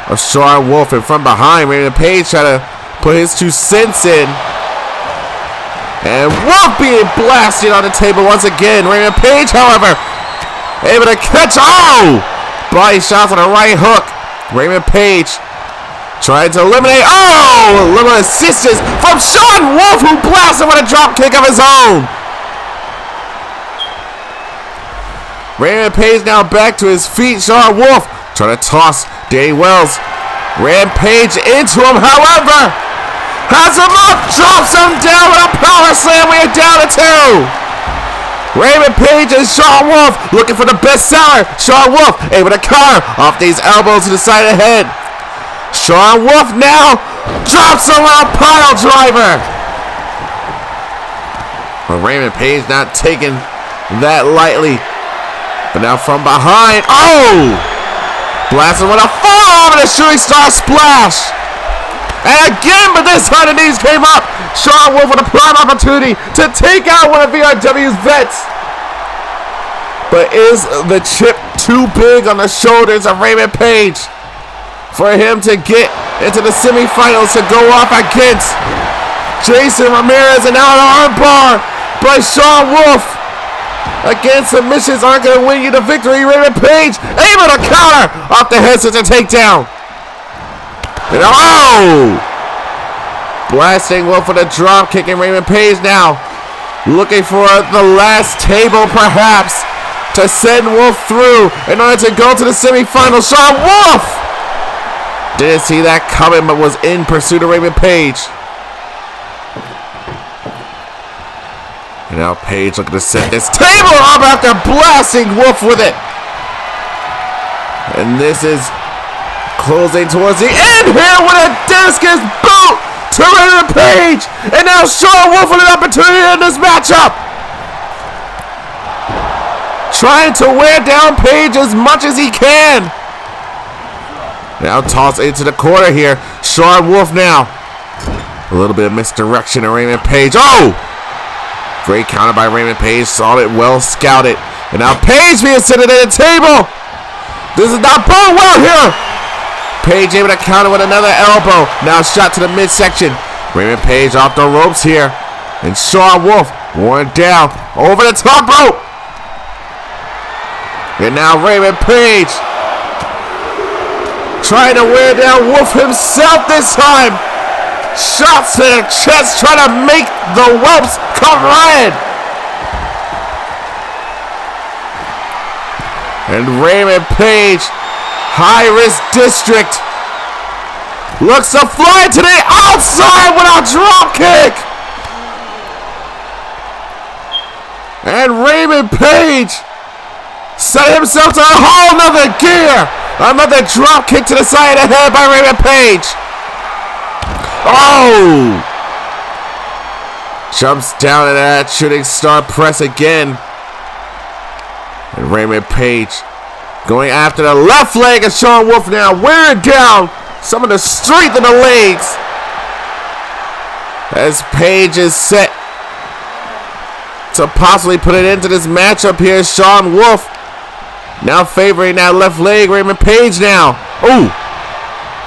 of Sean Wolf, and from behind, Raymond Page trying to put his 2 cents in. And Wolf being blasted on the table once again. Raymond Page, however, able to catch. Body shots on the right hook. Raymond Page trying to eliminate. Little assistance from Sean Wolf, who blasted with a drop kick of his own. Raymond Page now back to his feet. Sean Wolf trying to toss Danny Wells. Rampage into him, however, has him up, drops him down with a power slam. We are down to 2. Raymond Page and Sean Wolf looking for the best seller. Sean Wolf able to counter off these elbows to the side of the head. Sean Wolf now drops him with a pile driver. But Raymond Page not taking that lightly. But now from behind, blasting with a forearm and a shooting star splash. And again, but this time the knees came up. Sean Wolf with a prime opportunity to take out one of VRW's vets. But is the chip too big on the shoulders of Raymond Page for him to get into the semifinals to go off against Jason Ramirez? And now an armbar by Sean Wolf. Again, submissions aren't going to win you the victory. Raymond Page able to counter off the headset to takedown. And blasting Wolf with a drop kick, and Raymond Page now looking for the last table perhaps to send Wolf through in order to go to the semifinals. Sean Wolf didn't see that coming, but was in pursuit of Raymond Page. And now Page looking to set this table up after blasting Wolf with it. And this is closing towards the end here with a discus boot to Raymond Page. And now Sean Wolf with an opportunity in this matchup. Trying to wear down Page as much as he can. Now toss into the corner here. Sean Wolf now. A little bit of misdirection to Raymond Page. Oh! Great counter by Raymond Page. Saw it, well scouted. And now Page being seated at the table. This is not going well here. Page able to counter with another elbow. Now shot to the midsection. Raymond Page off the ropes here. And Sean Wolf worn down over the top rope. And now Raymond Page trying to wear down Wolf himself this time. Shots to the chest trying to make the whelps come running. And Raymond Page, high risk district, looks to fly to the outside with a drop kick. And Raymond Page set himself to a whole nother gear. Another drop kick to the side of the head by Raymond Page. Oh! Jumps down at that shooting star press again. And Raymond Page going after the left leg of Sean Wolf now, wearing down some of the strength in the legs. As Page is set to possibly put it into this matchup here, Sean Wolf now favoring that left leg. Raymond Page now. Ooh.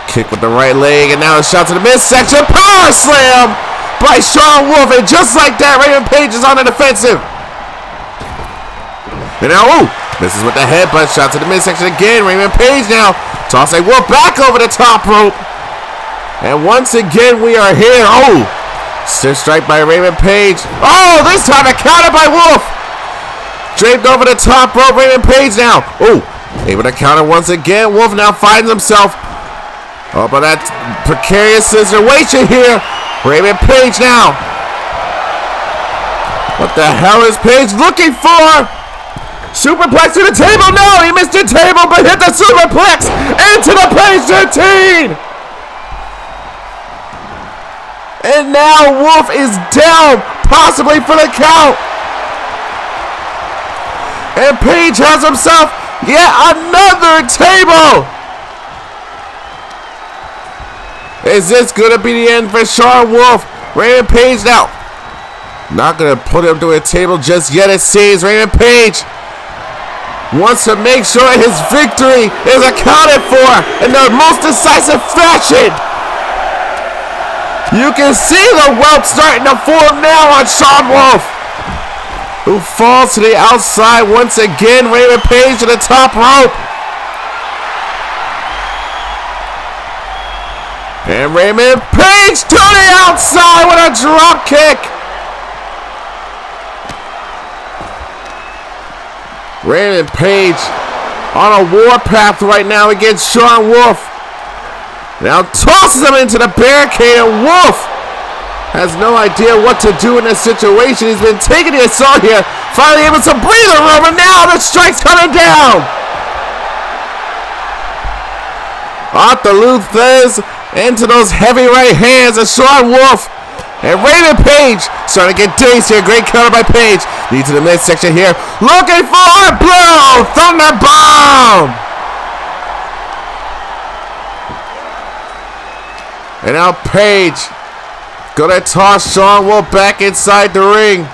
Kick with the right leg, and now a shot to the midsection. Power slam by Sean Wolf, and just like that, Raymond Page is on the defensive. And now, ooh, misses with the headbutt. Shot to the midsection again. Raymond Page now tossing Wolf back over the top rope. And once again, we are here. Oh, stiff strike by Raymond Page. Oh, this time a counter by Wolf. Draped over the top rope, Raymond Page now. Oh, able to counter once again. Wolf now finds himself up on that precarious situation here. Raymond Page now. What the hell is Page looking for? Superplex to the table. No, he missed the table, but hit the superplex into the Page 13. And now Wolf is down, possibly for the count. And Page has himself yet another table. Is this going to be the end for Sean Wolf? Raymond Page now not going to put him to a table just yet, it seems. Raymond Page wants to make sure his victory is accounted for in the most decisive fashion. You can see the whelp starting to form now on Sean Wolf, who falls to the outside once again. Raymond Page to the top rope. And Raymond Page to the outside with a drop kick. Raymond Page on a warpath right now against Sean Wolf. Now tosses him into the barricade, and Wolf has no idea what to do in this situation. He's been taking the assault here, finally able to breathe a room, and now the strike's coming down. Off the Luthez into those heavy right hands of Sean Wolf. And Raymond Page starting to get dazed here. Great counter by Page. Lead to the midsection here. Looking for a blow. Thunder bomb. And now Page gonna toss Sean Wolf back inside the ring.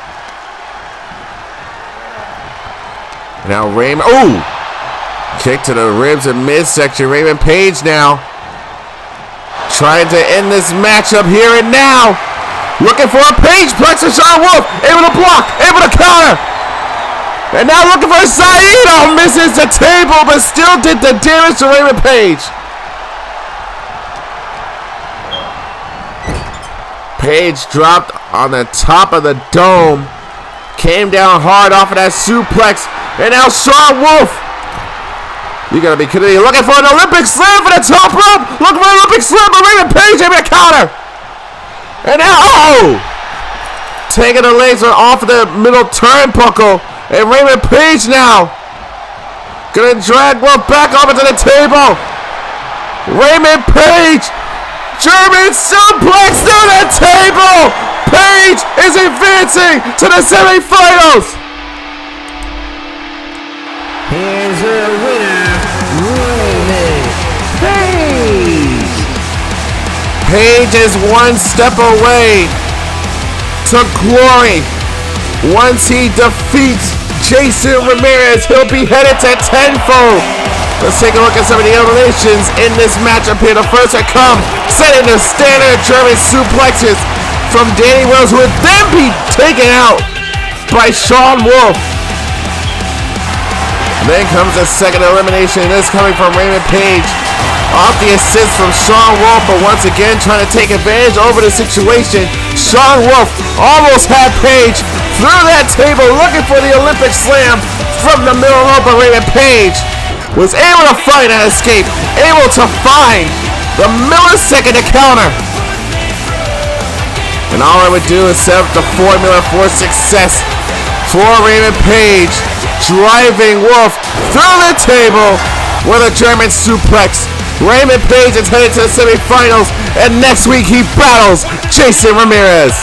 And now Raymond. Ooh. Kick to the ribs and midsection. Raymond Page now trying to end this matchup here and now. Looking for a Page plex for Sean Wolf. Able to block. Able to counter. And now looking for a Saito. Misses the table, but still did the damage to Raymond Page. Page dropped on the top of the dome. Came down hard off of that suplex. And now Sean Wolf. You gotta be kidding me. Looking for an Olympic slam for the top rope. Looking for an Olympic slam for Raymond Page. Able to counter. And now, taking the laser off of the middle turnbuckle. And Raymond Page now gonna drag Wolf back over to the table. Raymond Page. German suplex to the table. Page is advancing to the semifinals. Here's your winner, Raymond Page. Page is one step away to glory. Once he defeats Jason Ramirez, he'll be headed to tenfold. Let's take a look at some of the eliminations in this matchup here. The first to come, setting the standard German suplexes from Danny Wells, who would then be taken out by Sean Wolf. Then comes the second elimination. This coming from Raymond Page. Off the assist from Sean Wolf, but once again trying to take advantage over the situation. Sean Wolf almost had Page through that table looking for the Olympic slam from the middle rope, but Raymond Page was able to fight and escape, able to find the millisecond to counter. And all I would do is set up the formula for success for Raymond Page, driving Wolf through the table with a German suplex. Raymond Page is headed to the semifinals, and next week he battles Jason Ramirez.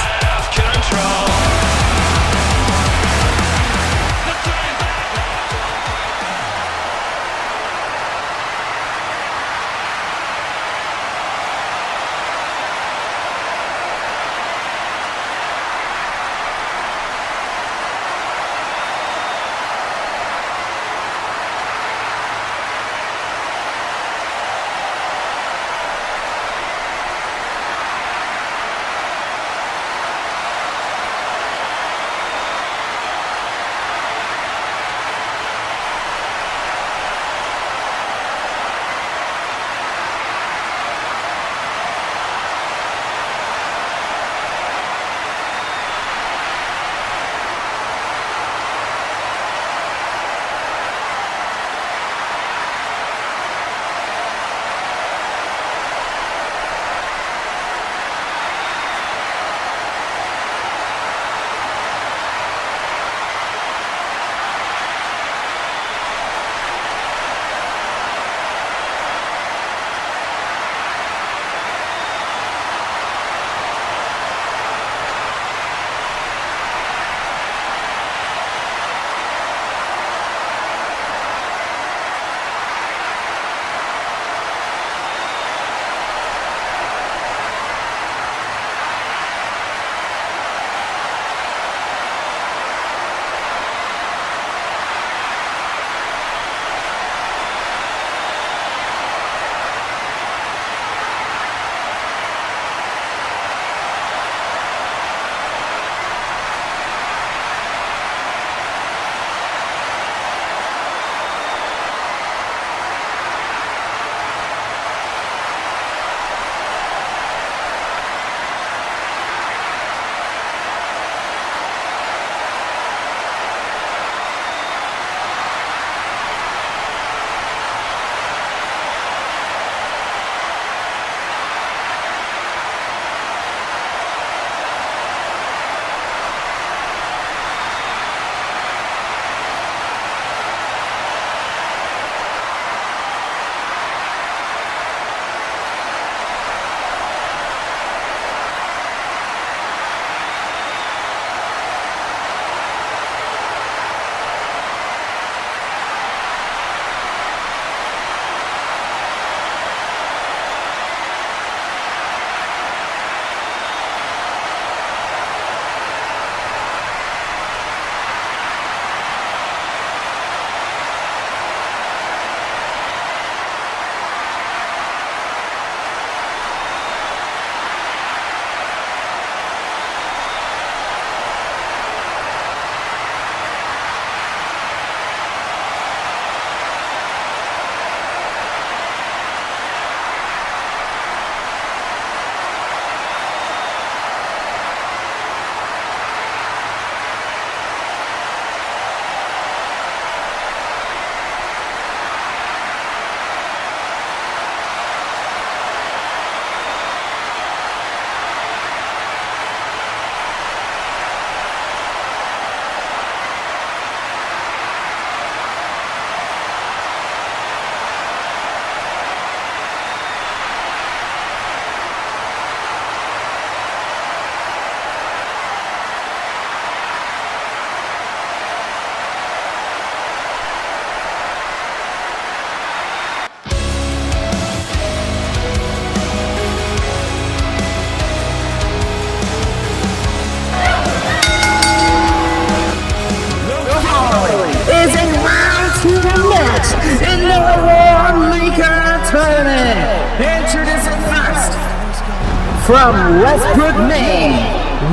from Westbrook, Maine,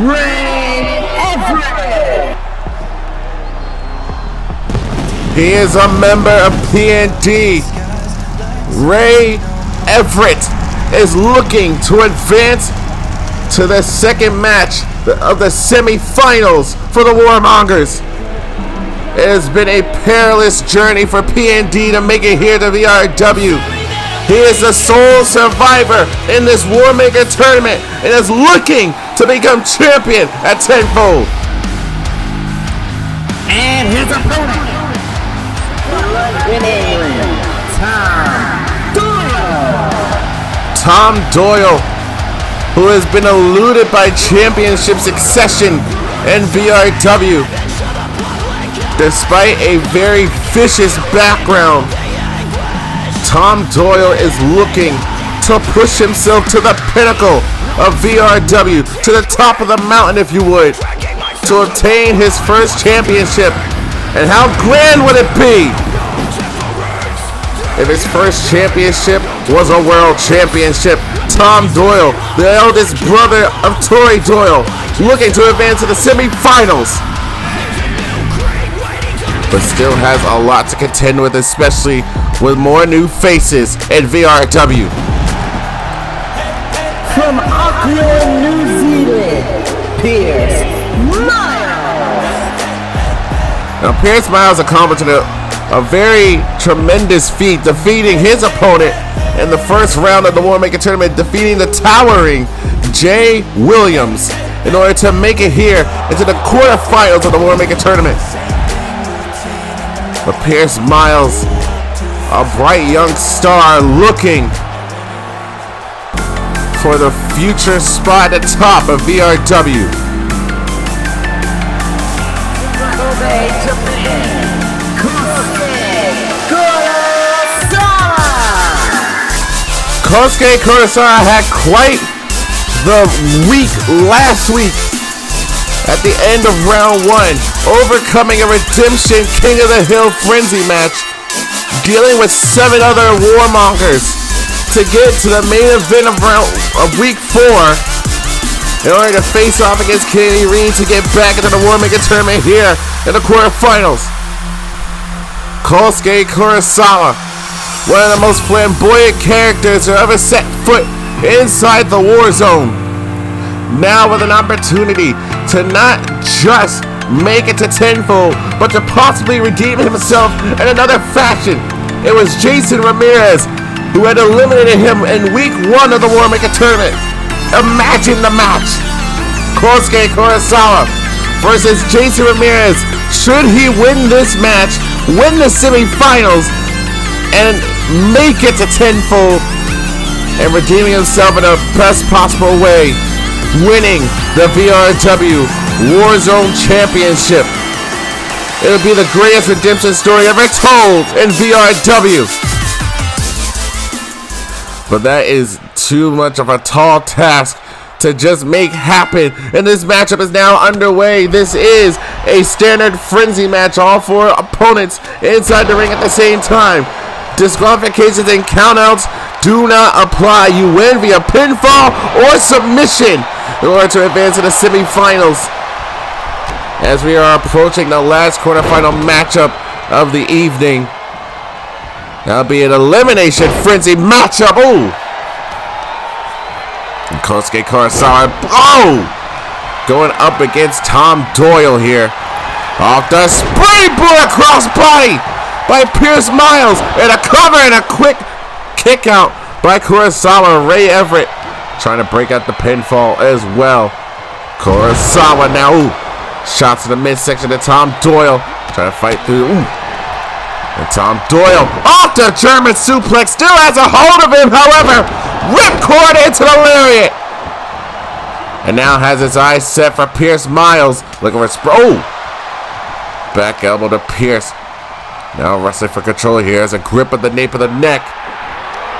Ray Everett. He is a member of PND. Ray Everett is looking to advance to the second match of the semifinals for the War Mongers. It has been a perilous journey for PND to make it here to VRW. He is the sole survivor in this Warmaker Tournament and is looking to become champion at tenfold. And his opponent, winning Tom Doyle, who has been eluded by championship succession in VRW. Despite a very vicious background, Tom Doyle is looking to push himself to the pinnacle of VRW, to the top of the mountain if you would, to obtain his first championship. And how grand would it be if his first championship was a world championship? Tom Doyle, the eldest brother of Tori Doyle, looking to advance to the semifinals, but still has a lot to contend with, especially with more new faces at VRW. From Auckland, New Zealand, Pierce Miles. Now, Pierce Miles accomplished a very tremendous feat, defeating his opponent in the first round of the Warmaker Tournament, defeating the towering Jay Williams in order to make it here into the quarterfinals of the Warmaker Tournament. But Pierce Miles, a bright young star looking for the future spot at the top of VRW. Kurosawa had quite the week last week at the end of round one, overcoming a Redemption King of the Hill Frenzy match, dealing with 7 other War Mongers to get to the main event of week 4 in order to face off against Kenny Reen to get back into the Warmaker Tournament here in the quarterfinals. Kurosawa, one of the most flamboyant characters to ever set foot inside the Warzone, now with an opportunity to not just make it to tenfold, but to possibly redeem himself in another fashion. It was Jason Ramirez who had eliminated him in week 1 of the Warmaker Tournament. Imagine the match. Kurosawa versus Jason Ramirez. Should he win this match, win the semifinals, and make it to tenfold, and redeeming himself in the best possible way, winning the VRW Warzone Championship. It would be the greatest redemption story ever told in VRW. But that is too much of a tall task to just make happen, and this matchup is now underway. This is a standard frenzy match, all 4 opponents inside the ring at the same time. Disqualifications and countouts do not apply. You win via pinfall or submission in order to advance to the semifinals. As we are approaching the last quarterfinal matchup of the evening, that'll be an elimination frenzy matchup. Ooh! And Kurosawa, going up against Tom Doyle here. Off the springboard crossbody by Pierce Miles, and a cover and a quick kick out by Kurosawa. Ray Everett trying to break out the pinfall as well. Kurosawa now, shots in the midsection to Tom Doyle, trying to fight through. And Tom Doyle off the German suplex, still has a hold of him, however, ripcord into the lariat. And now has his eyes set for Pierce Miles, looking for back elbow to Pierce. Now wrestling for control here as a grip of the nape of the neck.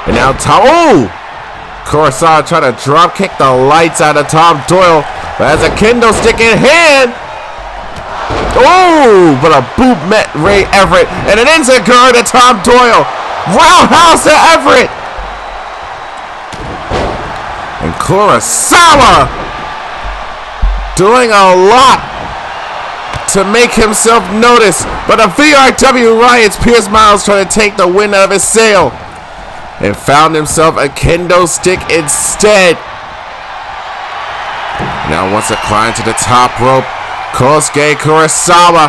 And now Tom, Kurosawa trying to drop kick the lights out of Tom Doyle, but has a kendo stick in hand. But a boot met Ray Everett, and an inside guard to Tom Doyle. Roundhouse to Everett. And Kurosawa doing a lot to make himself notice, but a VRW riots. Pierce Miles trying to take the wind out of his sail and found himself a kendo stick instead. Now wants to climb to the top rope. Kosuke Kurosawa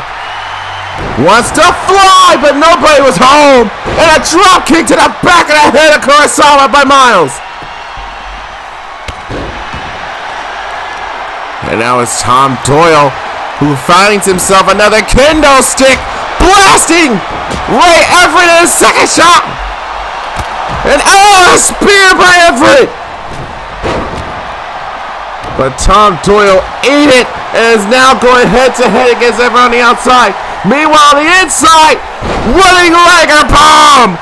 wants to fly, but nobody was home. And a drop kick to the back of the head of Kurosawa by Miles. And now it's Tom Doyle, who finds himself another kendo stick, blasting Ray Everett in his second shot. And a spear by Everett. But Tom Doyle ate it and is now going head to head against everyone on the outside. Meanwhile, on the inside, running like a bomb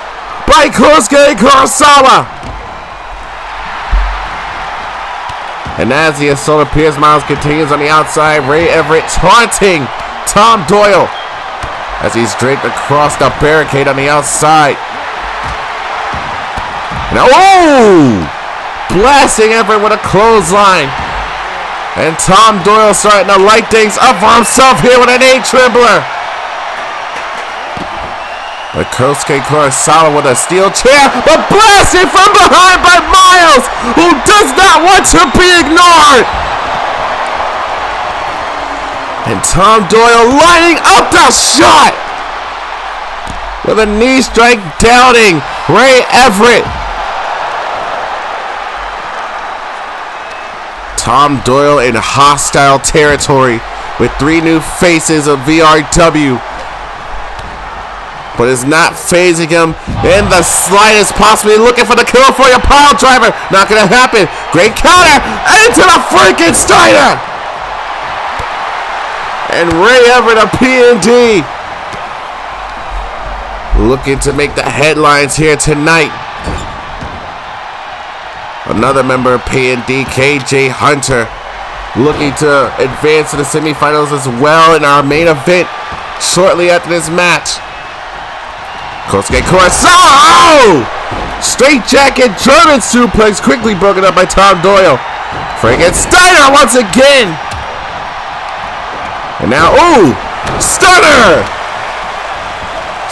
by Kosuke Kurosawa. And as the assault of Pierce Miles continues on the outside, Ray Everett taunting Tom Doyle as he's draped across the barricade on the outside. Now, blasting Everett with a clothesline. And Tom Doyle starting to light things up for himself here with an A-Trembler. But Kosuke Kurosawa with a steel chair, but blasted from behind by Miles, who does not want to be ignored. And Tom Doyle lining up the shot with a knee strike downing Ray Everett. Tom Doyle in hostile territory with 3 new faces of VRW. But it's not phasing him in the slightest, possibly looking for the California pile driver. Not going to happen. Great counter into the Frankensteiner. And Ray Everett of P&D looking to make the headlines here tonight. Another member of P&D, KJ Hunter, looking to advance to the semifinals as well in our main event shortly after this match. Kosuke Kurosawa! Straight jacket German suplex quickly broken up by Tom Doyle. Frankensteiner once again. And now, stunner!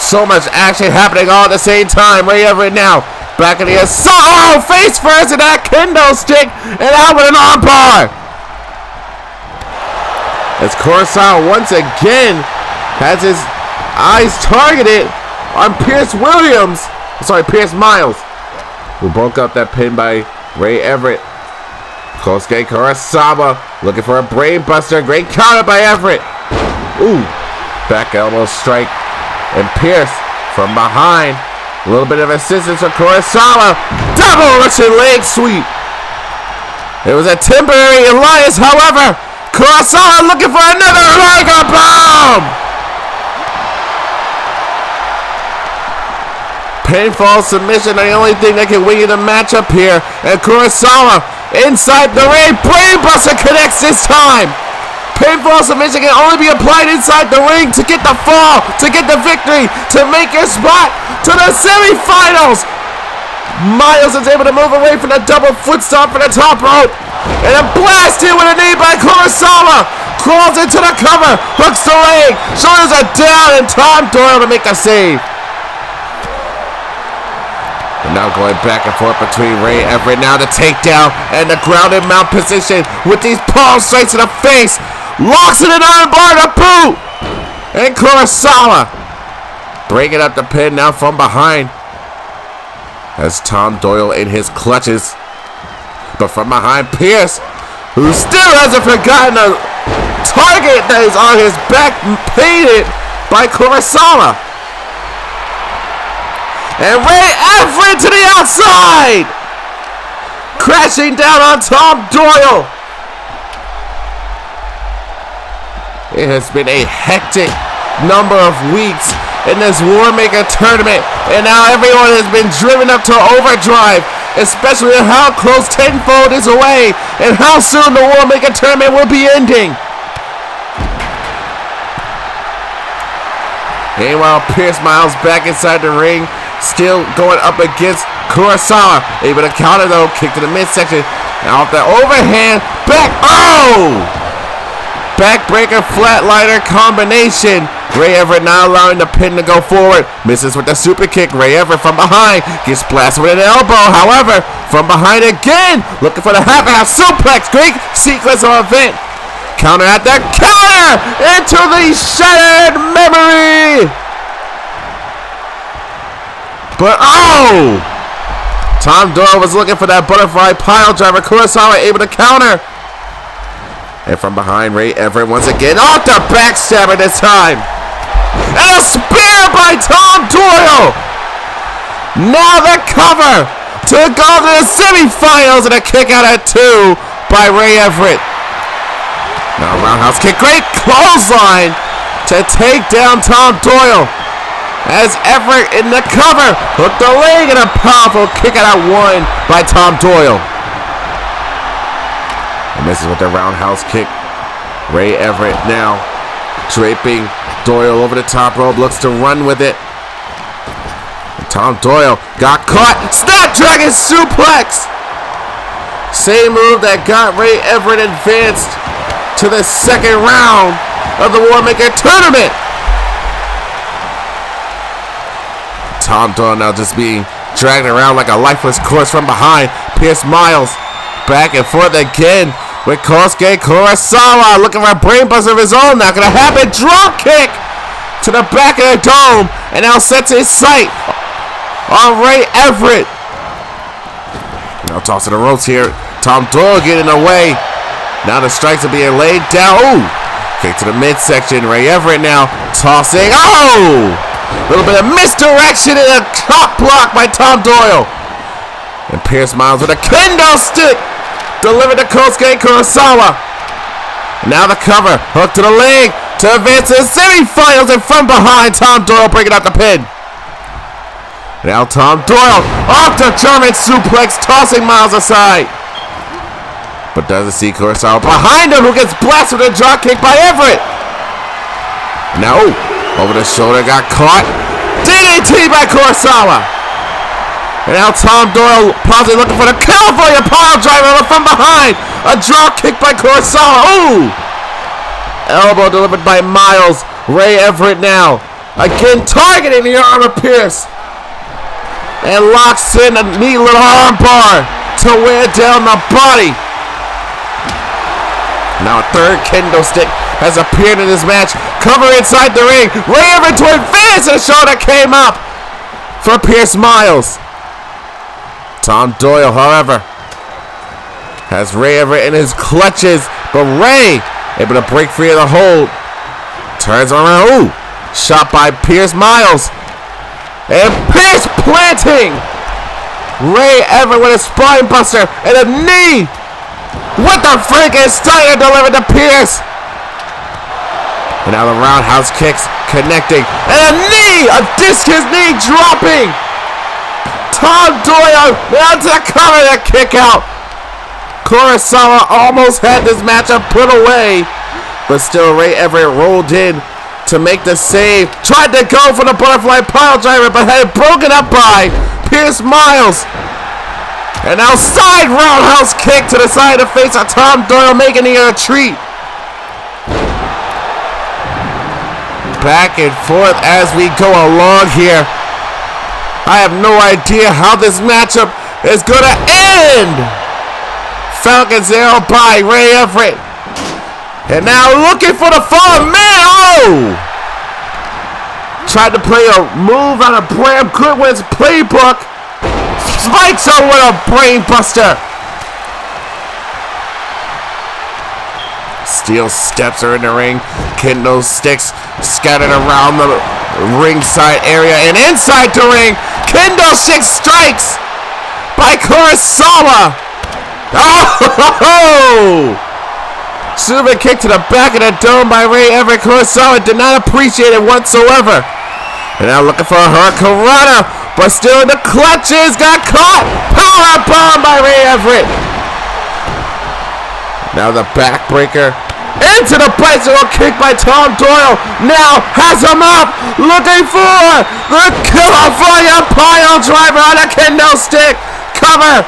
So much action happening all at the same time. Ray Everett now back in the assault. Face first in that kendo stick and out with an armbar. As Kurosawa once again has his eyes targeted on Pierce Miles, who broke up that pin by Ray Everett. Kosuke Kurosawa looking for a brain buster. Great counter by Everett. Back elbow strike. And Pierce from behind. A little bit of assistance from Kurosawa. Double Russian leg sweep. It was a temporary alliance, however. Kurosawa looking for another Liger bomb. Pinfall submission, the only thing that can win you the matchup here. And Kurosawa inside the ring. Brainbuster connects this time. Pinfall submission can only be applied inside the ring to get the fall, to get the victory, to make your spot to the semifinals. Miles is able to move away from the double foot stomp for the top rope. And a blast here with a knee by Kurosawa. Crawls into the cover, hooks the leg, shoulders are down, and Tom Doyle to make the save. And now going back and forth between Ray Everett. Now the takedown and the grounded mount position with these palm strikes to the face. Locks in an arm bar to boot. And Kurosawa breaking up the pin now from behind. As Tom Doyle in his clutches. But from behind, Pierce, who still hasn't forgotten the target that is on his back, painted by Kurosawa. And Ray Everett to the outside! Crashing down on Tom Doyle. It has been a hectic number of weeks in this Warmaker Tournament. And now everyone has been driven up to overdrive. Especially how close Tenfold is away. And how soon the Warmaker Tournament will be ending. Meanwhile, Pierce Miles back inside the ring. Still going up against Kurosawa. Able to counter though. Kick to the midsection. Now off the overhand, back, oh! Backbreaker flatliner combination. Ray Everett now allowing the pin to go forward. Misses with the super kick. Ray Everett from behind gets blasted with an elbow. However, from behind again, looking for the half suplex. Great sequence of event. Counter at the counter into the shattered memory. But oh! Tom Doyle was looking for that butterfly pile driver. Kurosawa able to counter. And from behind, Ray Everett once again off the backstabber this time. And a spear by Tom Doyle. Now the cover to go to the semifinals and a kick out at 2 by Ray Everett. Now roundhouse kick, great clothesline to take down Tom Doyle. As Everett in the cover, hooked the leg and a powerful kick out at 1 by Tom Doyle. And misses with the roundhouse kick. Ray Everett now draping Doyle over the top rope, looks to run with it. And Tom Doyle got caught. Snapdragon suplex! Same move that got Ray Everett advanced to the second round of the Warmaker Tournament. Tom Doyle now just being dragged around like a lifeless corpse from behind. Pierce Miles back and forth again with Kosuke Kurosawa looking for a brainbuster of his own. Not gonna happen. Drop kick to the back of the dome and now sets his sight on Ray Everett. Now toss to the ropes here. Tom Doyle getting away. Now the strikes are being laid down. Ooh! Kick to the midsection. Ray Everett now tossing. Oh! A little bit of misdirection and a top block by Tom Doyle. And Pierce Miles with a kendo stick delivered to Kosuke Kurosawa. Now the cover, hook to the leg to advance to the semifinals, and from behind, Tom Doyle breaking out the pin. Now Tom Doyle off the German suplex, tossing Miles aside. But doesn't see Kurosawa behind him, who gets blasted with a drop kick by Everett. Now, over the shoulder, got caught. DDT by Kurosawa. And now Tom Doyle possibly looking for the California pile driver from behind. A drop kick by Kurosawa. Ooh! Elbow delivered by Miles. Ray Everett now again targeting the arm of Pierce. And locks in a neat little arm bar to wear down the body. Now a third kendo stick has appeared in this match. Cover inside the ring. Ray Everett to advance, and a shoulder came up for Pierce Miles. Tom Doyle, however, has Ray Everett in his clutches, but Ray able to break free of the hold. Turns around. Ooh! Shot by Pierce Miles. And Pierce planting Ray Everett with a spine buster and a knee. What the Frankensteiner delivered to Pierce. And now the roundhouse kicks connecting. And a knee! A discus knee dropping. Tom Doyle now to cover the kick out. Kurosawa almost had this matchup put away. But still Ray Everett rolled in to make the save. Tried to go for the butterfly pile driver, but had it broken up by Pierce Miles. And now side roundhouse kick to the side of the face of Tom Doyle, making the retreat. Back and forth as we go along here. I have no idea how this matchup is going to end. Falcons Arrow by Ray Everett. And now looking for the fallen man. Oh! Tried to play a move on a Bram Goodwin's playbook. Spikes her with a brain buster. Steel steps are in the ring. Kendo sticks scattered around the ringside area and inside the ring. Kendo stick strikes by Kurosawa. Oh! Super kick to the back of the dome by Ray Everett. Kurosawa did not appreciate it whatsoever. And now looking for a Hurricanrana, but still in the clutches. Got caught. Power bomb by Ray Everett. Now the backbreaker into the bicycle kick by Tom Doyle. Now has him up, looking for the California pile driver on a kendo stick. Cover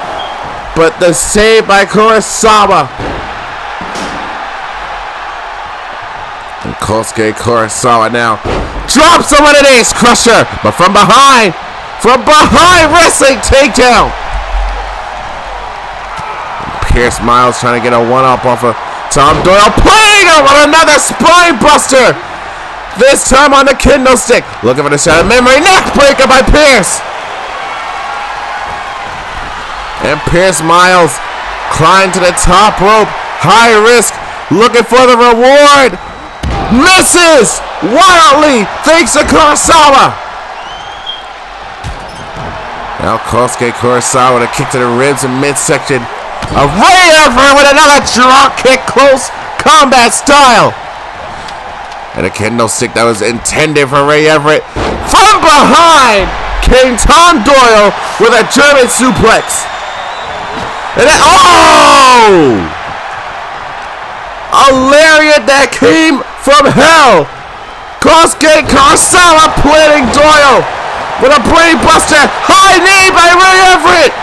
but the save by Kurosawa. And Kosuke Kurosawa now drops him with an ace crusher, but from behind wrestling takedown. Pierce Miles trying to get a one-up off of Tom Doyle, playing him with another spine buster. This time on the kendo stick. Looking for the shot of memory. Neck breaker by Pierce. And Pierce Miles climbing to the top rope. High risk. Looking for the reward. Misses wildly thanks to Kurosawa. Now Kosuke Kurosawa with a kick to the ribs in midsection of Ray Everett with another drop kick, close combat style. And a kendo stick that was intended for Ray Everett. From behind came Tom Doyle with a German suplex. And then, a lariat that came from hell. Kosuke Kurosawa planting Doyle with a brain buster. High knee by Ray Everett.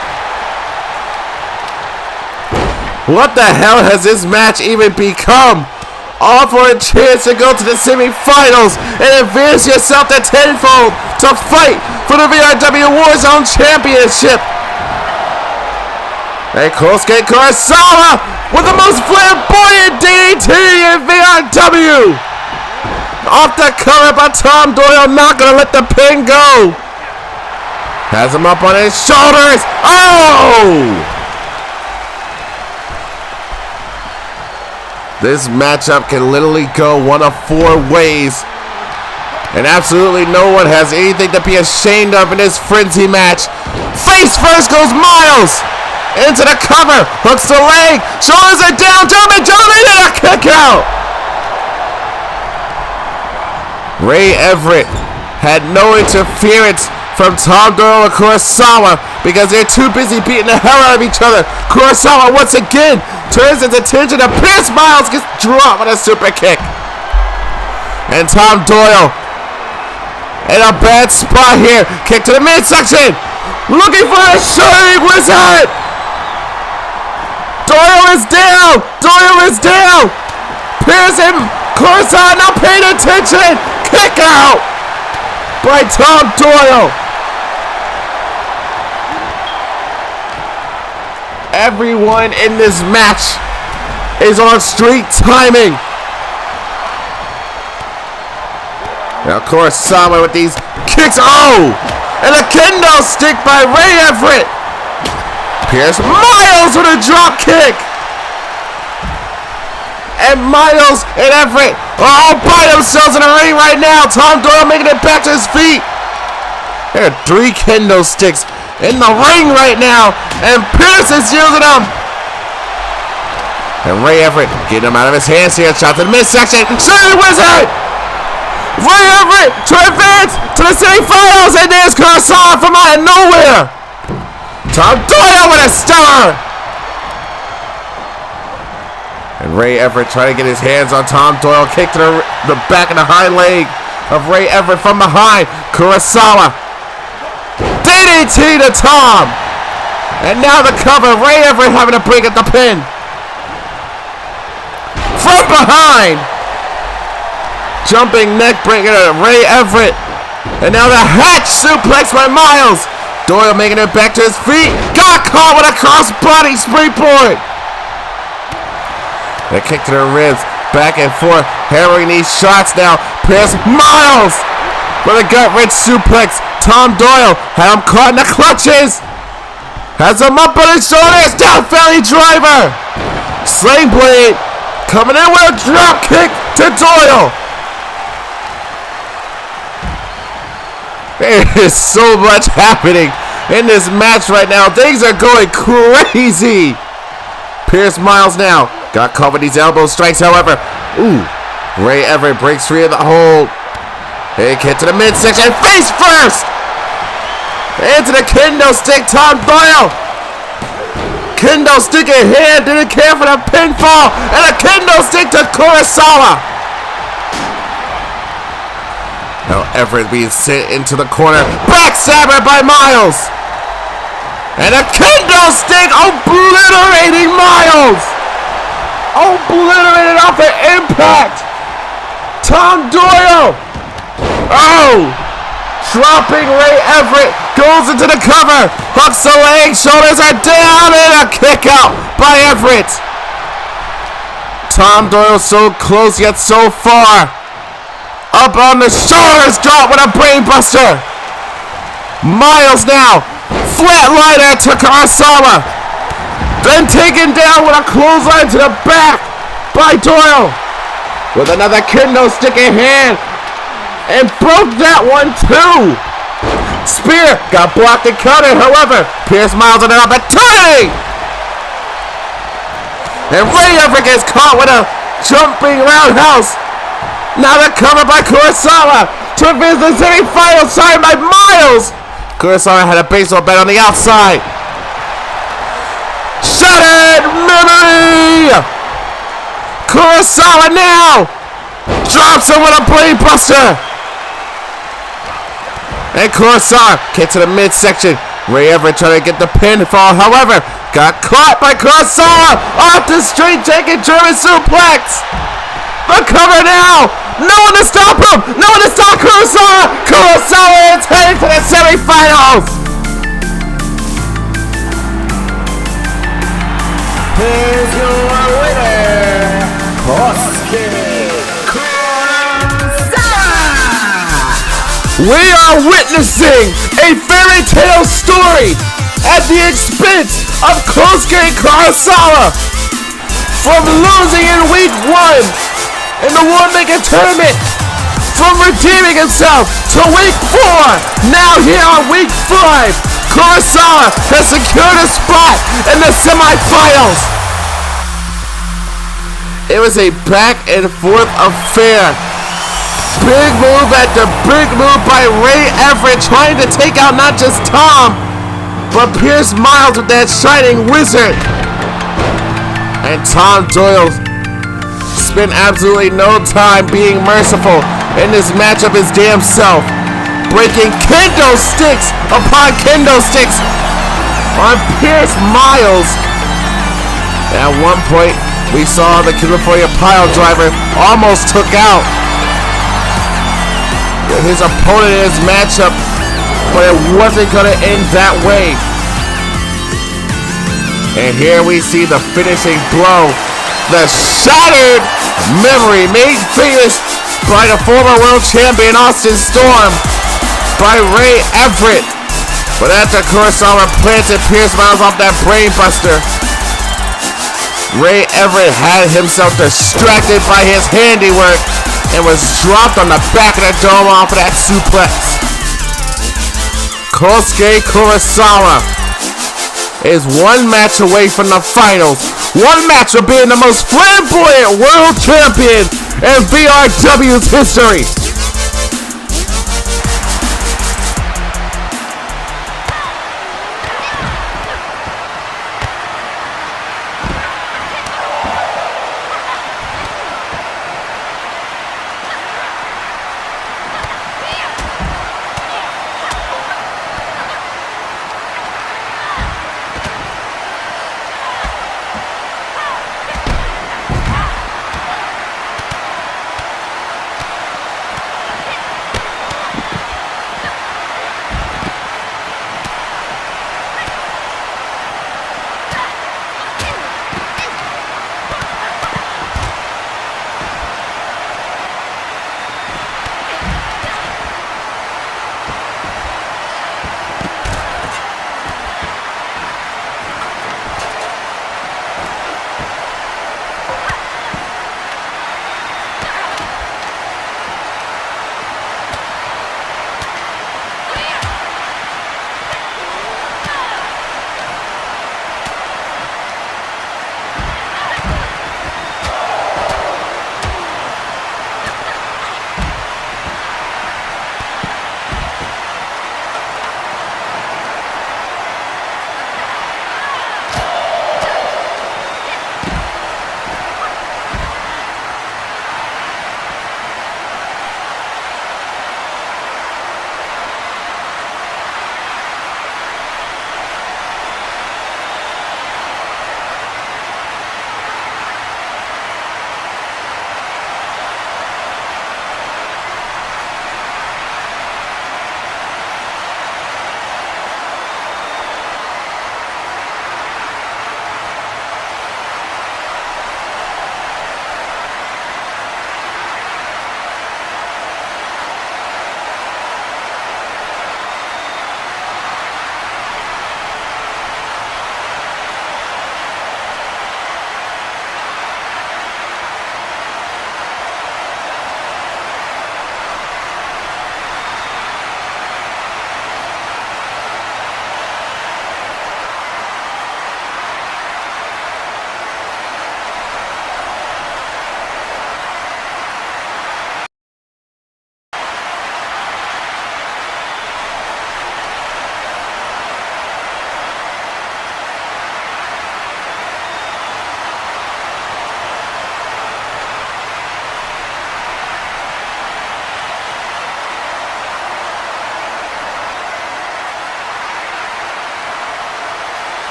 What the hell has this match even become? All for a chance to go to the semifinals and advance yourself to tenfold to fight for the VRW Warzone Championship. And Kosuke Kurosawa with the most flamboyant DDT in VRW. Off the cover by Tom Doyle, not gonna let the pin go. Has him up on his shoulders. Oh! This matchup can literally go one of four ways. And absolutely no one has anything to be ashamed of in this frenzy match. Face first goes Miles. Into the cover. Hooks the leg. Shoulders are down. German and a kick out. Ray Everett had no interference from Tom Doyle and Kurosawa because they're too busy beating the hell out of each other. Kurosawa once again turns his attention to Pierce Miles, gets dropped with a super kick. And Tom Doyle in a bad spot here. Kick to the midsection. Looking for a Shining Wizard. Doyle is down. Doyle is down. Pierce and Kurosawa not paying attention. Kick out by Tom Doyle. Everyone in this match is on street timing. Now Kurosawa with these kicks. Oh! And a kendo stick by Ray Everett. Pierce Miles with a drop kick. And Miles and Everett are all by themselves in the ring right now. Tom Doyle making it back to his feet. There are 3 kendo sticks in the ring right now, and Pierce is using them. And Ray Everett getting him out of his hands here. Shot to the midsection. Shining Wizard. Ray Everett to advance to the semifinals, and there's Kurosawa from out of nowhere. Tom Doyle with a stunner. And Ray Everett trying to get his hands on Tom Doyle. Kick to the back of the hind leg of Ray Everett from behind. Kurosawa. DDT to Tom. And now the cover. Ray Everett having to break at the pin. From behind. Jumping neck breaker to Ray Everett. And now the hatch suplex by Miles. Doyle making it back to his feet. Got caught with a crossbody springboard. The kick to the ribs. Back and forth. Hammering these shots now. Pierce Miles with a gut-wrench suplex. Tom Doyle had him caught in the clutches. Has him up on his shoulders. Down belly driver. Sling blade coming in with a drop kick to Doyle. There is so much happening in this match right now. Things are going crazy. Pierce Miles now got caught with these elbow strikes, however. Ooh. Ray Everett breaks free of the hold. Hey, kick to the midsection. Face first. Into the kendo stick. Tom Doyle. Kendo stick in hand. Didn't care for the pinfall. And a kendo stick to Kurosawa. Now Everett being sent into the corner. Backstabber by Miles. And a kendo stick obliterating Miles. Obliterated off of impact. Tom Doyle. Oh. Dropping Ray Everett. Goes into the cover. Hooks the leg. Shoulders are down. And a kick out by Everett. Tom Doyle so close yet so far. Up on the shoulders. Drop with a brainbuster. Miles now. Flatliner to Kurosawa. Then taken down with a clothesline to the back by Doyle. With another kendo stick in hand. And broke that one too. Spear got blocked and countered. However, Pierce Miles on an opportunity. And Ray Everett gets caught with a jumping roundhouse. Now they're covered by Kurosawa. To advance the semi-final side by Miles. Kurosawa had a baseball bat on the outside. Shattered memory. Kurosawa now drops him with a brainbuster. And Kurosawa kick to the midsection. Ray Everett trying to get the pinfall. However, got caught by Kurosawa off the straight jacket German suplex. The cover now. No one to stop him. No one to stop Kurosawa. Kurosawa is heading to the semifinals. Here's your winner, We are witnessing a fairy tale story at the expense of Kosuke Kurosawa. From losing in week 1 in the Warmaker Tournament, from redeeming himself to week 4, now here on week 5, Kurosawa has secured a spot in the semifinals. It was a back and forth affair. Big move after big move by Ray Everett, trying to take out not just Tom, but Pierce Miles with that shining wizard. And Tom Doyle spent absolutely no time being merciful in this matchup his damn self, breaking kendo sticks upon kendo sticks on Pierce Miles. At one point, we saw the California pile driver almost took out his opponent in his matchup, but it wasn't going to end that way. And here we see the finishing blow. The shattered memory made famous by the former world champion Austin Storm by Ray Everett. But after Kurosawa planted Pierce Miles off that brainbuster, Ray Everett had himself distracted by his handiwork and was dropped on the back of the dome off of that suplex. Kosuke Kurosawa is one match away from the finals. One match of being the most flamboyant world champion in VRW's history.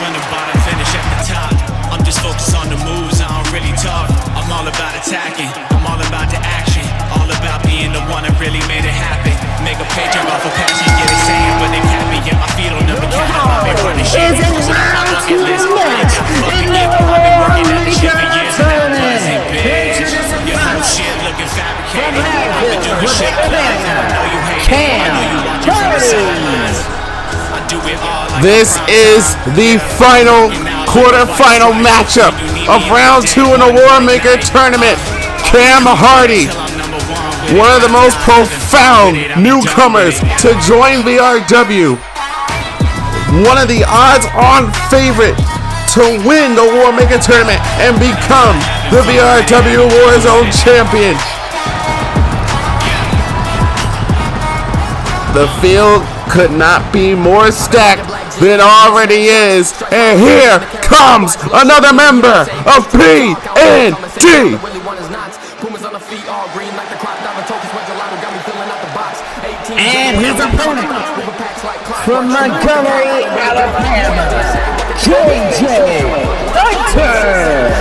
from the bottom, finish at the top. I'm just focused on the moves, I don't really talk. I'm all about attacking, I'm all about the action. All about being the one that really made it happen. Make a paycheck off of passion, get it saying, but they can't be. Get my feet on the cap, I've been running shit. So my bucket list, I ain't got fucking get. I've been working at this shit for years and I'm buzzing, bitch. Your whole shit looking fabricated. I've been doing shit live, and I know you hate it. I know you watching from the sidelines. I do it all like This is the final quarterfinal matchup of round 2 in the Warmaker Tournament. Cam Hardy, one of the most profound newcomers to join VRW, one of the odds-on favorite to win the Warmaker Tournament and become the VRW Warzone champion. The field could not be more stacked than it already is, and here comes another member of PND. And his opponent from Montgomery, Alabama, JJ Hunter.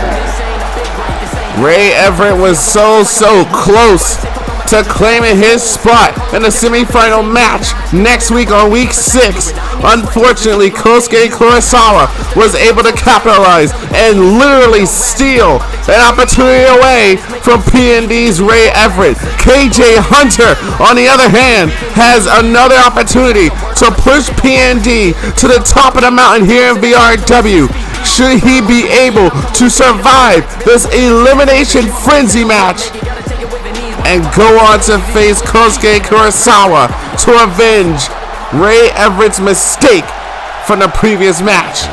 Ray Everett was so close to claiming his spot in the semifinal match next week on week 6. Unfortunately, Kurosawa was able to capitalize and literally steal an opportunity away from PND's Ray Everett. KJ Hunter, on the other hand, has another opportunity to push PND to the top of the mountain here in VRW. Should he be able to survive this elimination frenzy match and go on to face Kurosawa to avenge Ray Everett's mistake from the previous match.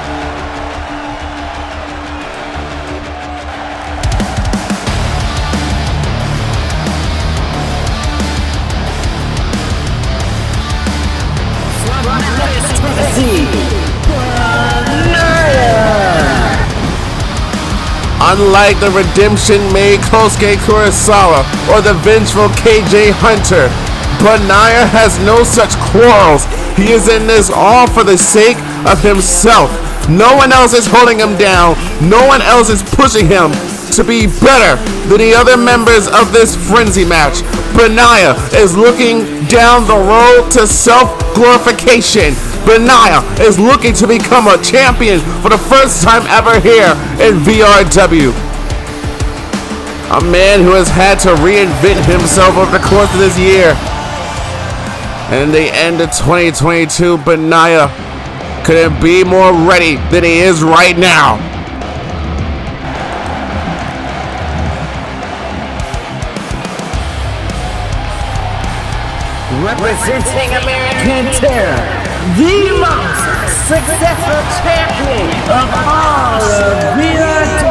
Unlike the redemption-made Kosuke Kurosawa or the vengeful KJ Hunter, Banaya has no such quarrels. He is in this all for the sake of himself. No one else is holding him down. No one else is pushing him to be better than the other members of this frenzy match. Banaya is looking down the road to self-glorification. Banaya is looking to become a champion for the first time ever here in VRW. A man who has had to reinvent himself over the course of this year. And in the end of 2022, Banaya couldn't be more ready than he is right now. Representing American Terror, the most successful champion of all of VRW,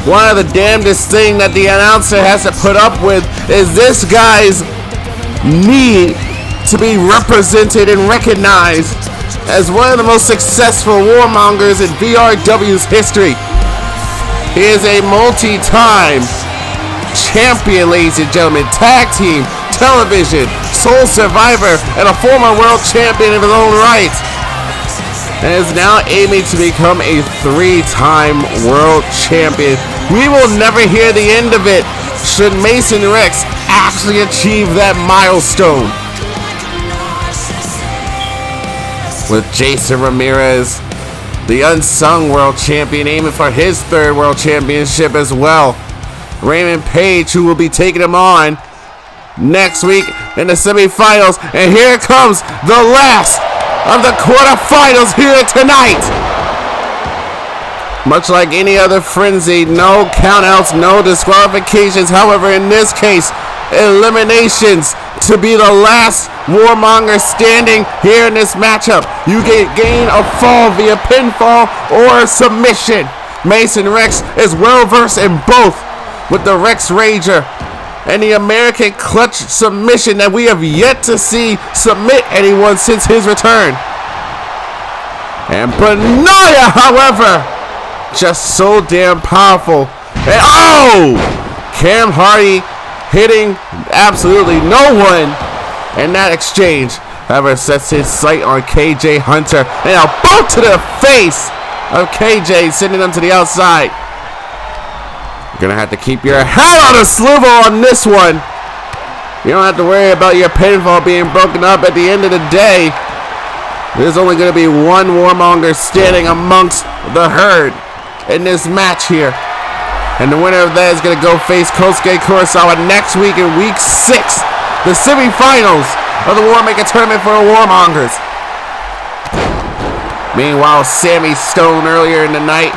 One of the damnedest thing that the announcer has to put up with is this guy's need to be represented and recognized as one of the most successful War Mongers in VRW's history. He is a multi-time champion, ladies and gentlemen, tag team, television, Soul Survivor, and a former world champion of his own right. And is now aiming to become a 3-time world champion. We will never hear the end of it should Mason Rex actually achieve that milestone. With Jason Ramirez, the unsung world champion, aiming for his 3rd world championship as well. Raymond Page, who will be taking him on next week in the semifinals. And here comes the last of the quarterfinals here tonight. Much like any other frenzy, no countouts, no disqualifications. However, in this case, eliminations to be the last warmonger standing here in this matchup. You gain a fall via pinfall or submission. Mason Rex is well versed in both, with the Rex Rager and the American clutch submission that we have yet to see submit anyone since his return. And Banaya, however, just so damn powerful. And oh! Cam Hardy hitting absolutely no one And that exchange, however, sets his sight on KJ Hunter. And a boot to the face of KJ, sending him to the outside. You're going to have to keep your head on a swivel on this one. You don't have to worry about your pinfall being broken up. At the end of the day, there's only going to be one Warmonger standing amongst the herd in this match here. And the winner of that is going to go face Kosuke Kurosawa next week in week 6. The semifinals of the Warmaker Tournament for the Warmongers. Meanwhile, Sammy Stone earlier in the night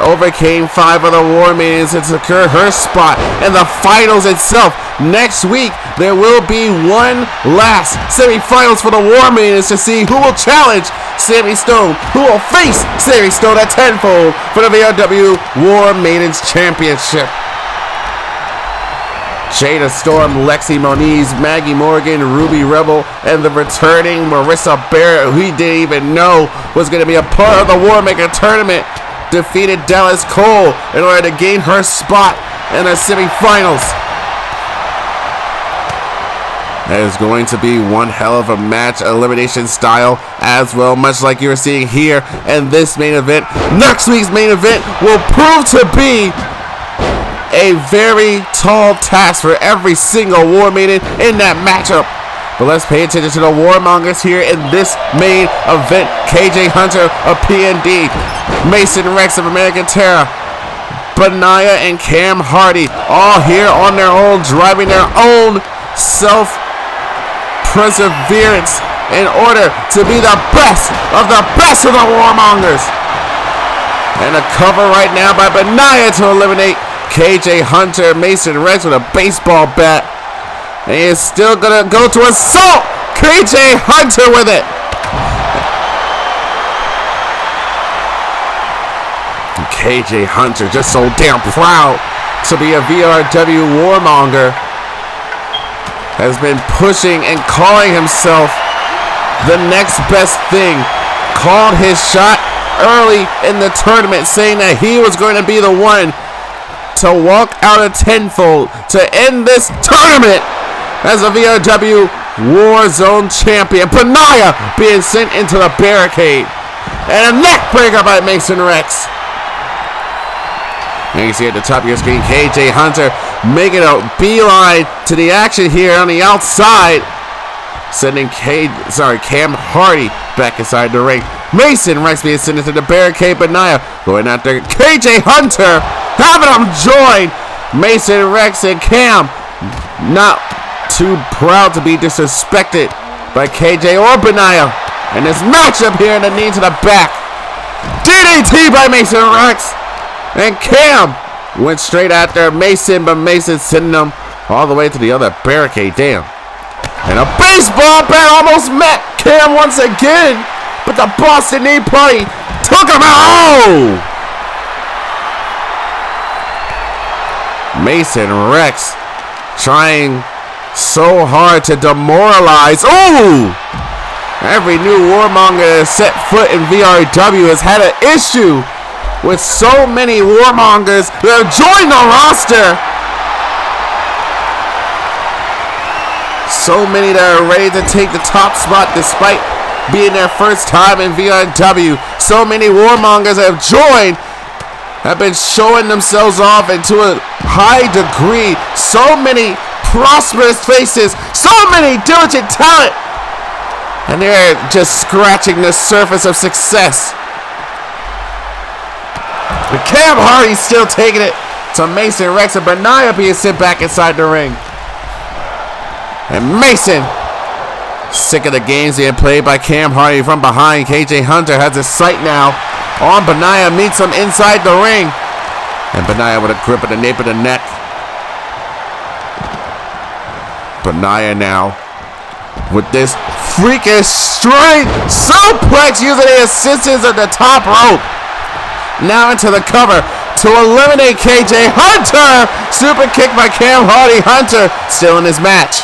overcame 5 of the War Maidens to secure her spot in the finals itself. Next week, there will be one last semifinals for the War Maidens to see who will challenge Sammy Stone, who will face Sammy Stone at tenfold for the VRW War Maidens Championship. Jada Storm, Lexi Moniz, Maggie Morgan, Ruby Rebel, and the returning Marissa Barrett, who he didn't even know was going to be a part of the Warmaker Tournament, defeated Dallas Cole in order to gain her spot in the semifinals. That is going to be one hell of a match, elimination style as well, much like you're seeing here in this main event. Next week's main event will prove to be a very tall task for every single War Maiden in that matchup. But let's pay attention to the Warmongers here in this main event. KJ Hunter of PND, Mason Rex of American Terror, Benaya and Cam Hardy, all here on their own, driving their own self-perseverance in order to be the best of the Warmongers. And a cover right now by Benaya to eliminate KJ Hunter. Mason Rex with a baseball bat. And he is still going to go to assault KJ Hunter with it. And KJ Hunter just so damn proud to be a VRW Warmonger. Has been pushing and calling himself the next best thing. Called his shot early in the tournament, saying that he was going to be the one to walk out a tenfold to end this tournament as a VRW Warzone champion. Benaya being sent into the barricade. And a neck breaker by Mason Rex. And you see at the top of your screen, KJ Hunter making a beeline to the action here on the outside. Sending Cam Hardy back inside the ring. Mason Rex being sent into the barricade. Benaya going after KJ Hunter, having him join Mason Rex and Cam. Not too proud to be disrespected by KJ or Benaya. And this matchup here in the knee to the back. DDT by Mason Rex. And Cam went straight after Mason, but Mason sending him all the way to the other barricade. Damn. And a baseball bat almost met Cam once again. But the Boston Knee Party took him out. Oh! Mason Rex trying so hard to demoralize. Ooh! Every new Warmonger that set foot in VRW has had an issue with so many Warmongers that have joined the roster. So many that are ready to take the top spot despite being their first time in VRW. So many Warmongers that have joined have been showing themselves off into a high degree. So many prosperous faces, so many diligent talent, and they're just scratching the surface of success. But Cam Hardy's still taking it to Mason Rex, and Benaya being sent back inside the ring. And Mason, sick of the games being played by Cam Hardy from behind. KJ Hunter has his sight now on Benaya, meets him inside the ring. And Benaya with a grip of the nape of the neck. Benaya now with this freakish straight suplex using the assistance of the top rope. Now into the cover to eliminate KJ Hunter. Super kick by Cam Hardy. Hunter still in this match.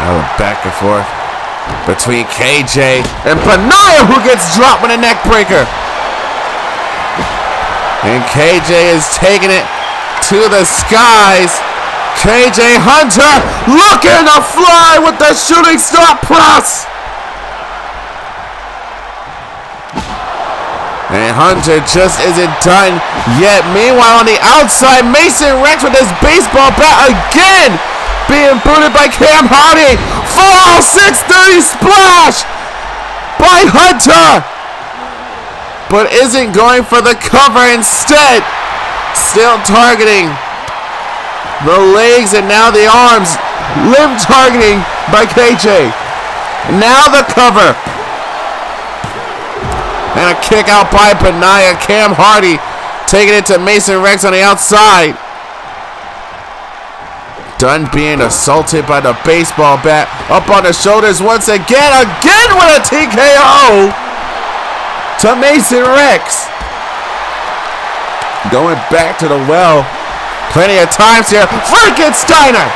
Now we're back and forth between KJ and Benaya, who gets dropped with a neck breaker. And KJ is taking it to the skies. KJ Hunter looking to fly with the shooting star press. And Hunter just isn't done yet. Meanwhile, on the outside, Mason Rex with his baseball bat again being booted by Cam Hardy. Full 630 splash by Hunter. But isn't going for the cover instead. Still targeting the legs and now the arms. Limb targeting by KJ. Now the cover. And a kick out by Benaya. Cam Hardy taking it to Mason Rex on the outside. Done being assaulted by the baseball bat. Up on the shoulders once again. Again with a TKO to Mason Rex. Going back to the well. Plenty of times here. Frankensteiner.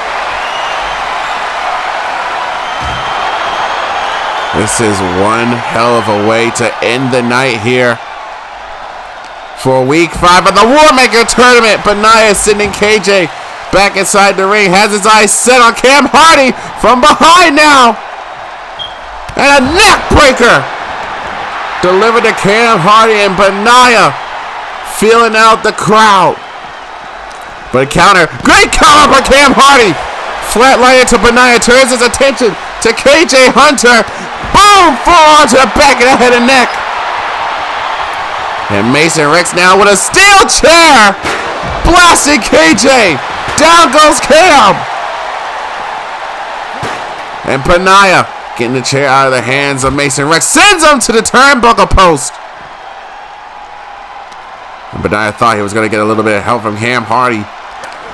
This is one hell of a way to end the night here for week 5 of the Warmaker Tournament. Benaya sending KJ back inside the ring. Has his eyes set on Cam Hardy from behind now. And a neck breaker delivered to Cam Hardy, and Benaya feeling out the crowd. But a counter. Great counter by Cam Hardy. Flatliner to Benaya. Turns his attention to KJ Hunter. Boom! Full on to the back of the head and neck. And Mason Rex now with a steel chair. Blasting KJ. Down goes Cam. And Benaya getting the chair out of the hands of Mason Rex. Sends him to the turnbuckle post. And Benaya thought he was going to get a little bit of help from Cam Hardy.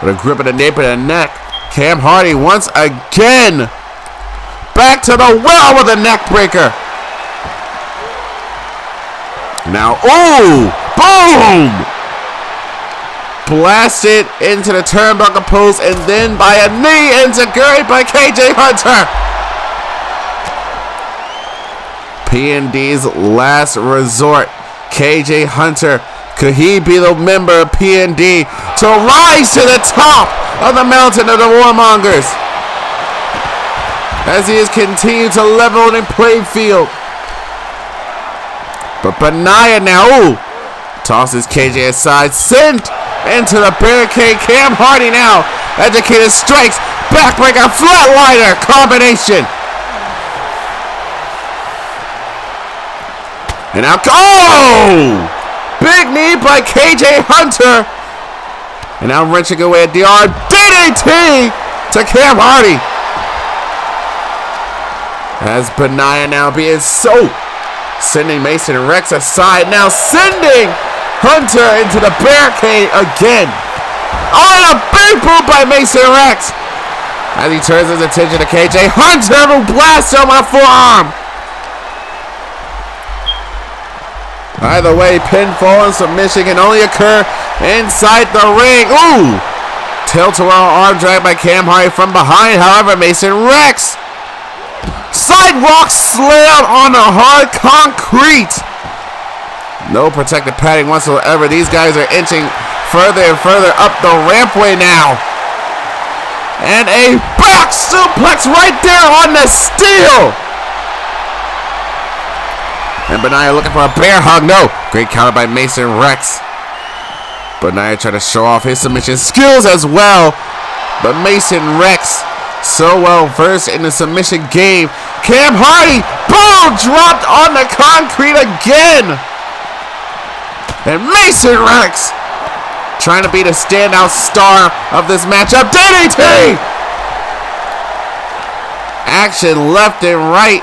With a grip of the nape of the neck. Cam Hardy once again. Back to the well with a neck breaker. Now, ooh, boom! Blasted into the turnbuckle post and then by a knee enziguri by KJ Hunter. P&D's last resort. KJ Hunter, could he be the member of P&D to rise to the top of the mountain of the War Mongers? As he has continued to level the playing field. But Benaya now, ooh, tosses KJ aside, sent into the barricade. Cam Hardy now, educated strikes, backbreaker, flatliner combination. And now, oh! Big knee by KJ Hunter. And now wrenching away at the arm, DDT to Cam Hardy. As Benaya now being so, sending Mason Rex aside, now sending Hunter into the barricade again. Oh, and a big boot by Mason Rex. As he turns his attention to KJ Hunter, who blasts him on a forearm. Either way, pinfall and submission can only occur inside the ring. Ooh! Tilt-a-whirl arm drag by Cam Hardy from behind. However, Mason Rex. Sidewalk slam on the hard concrete. No protective padding whatsoever. These guys are inching further and further up the rampway now. And a back suplex right there on the steel. And Benaya looking for a bear hug. No. Great counter by Mason Rex. Benaya trying to show off his submission skills as well. But Mason Rex so well versed in the submission game. Cam Hardy, boom, dropped on the concrete again. And Mason Rex trying to be the standout star of this matchup. DDT! Action left and right.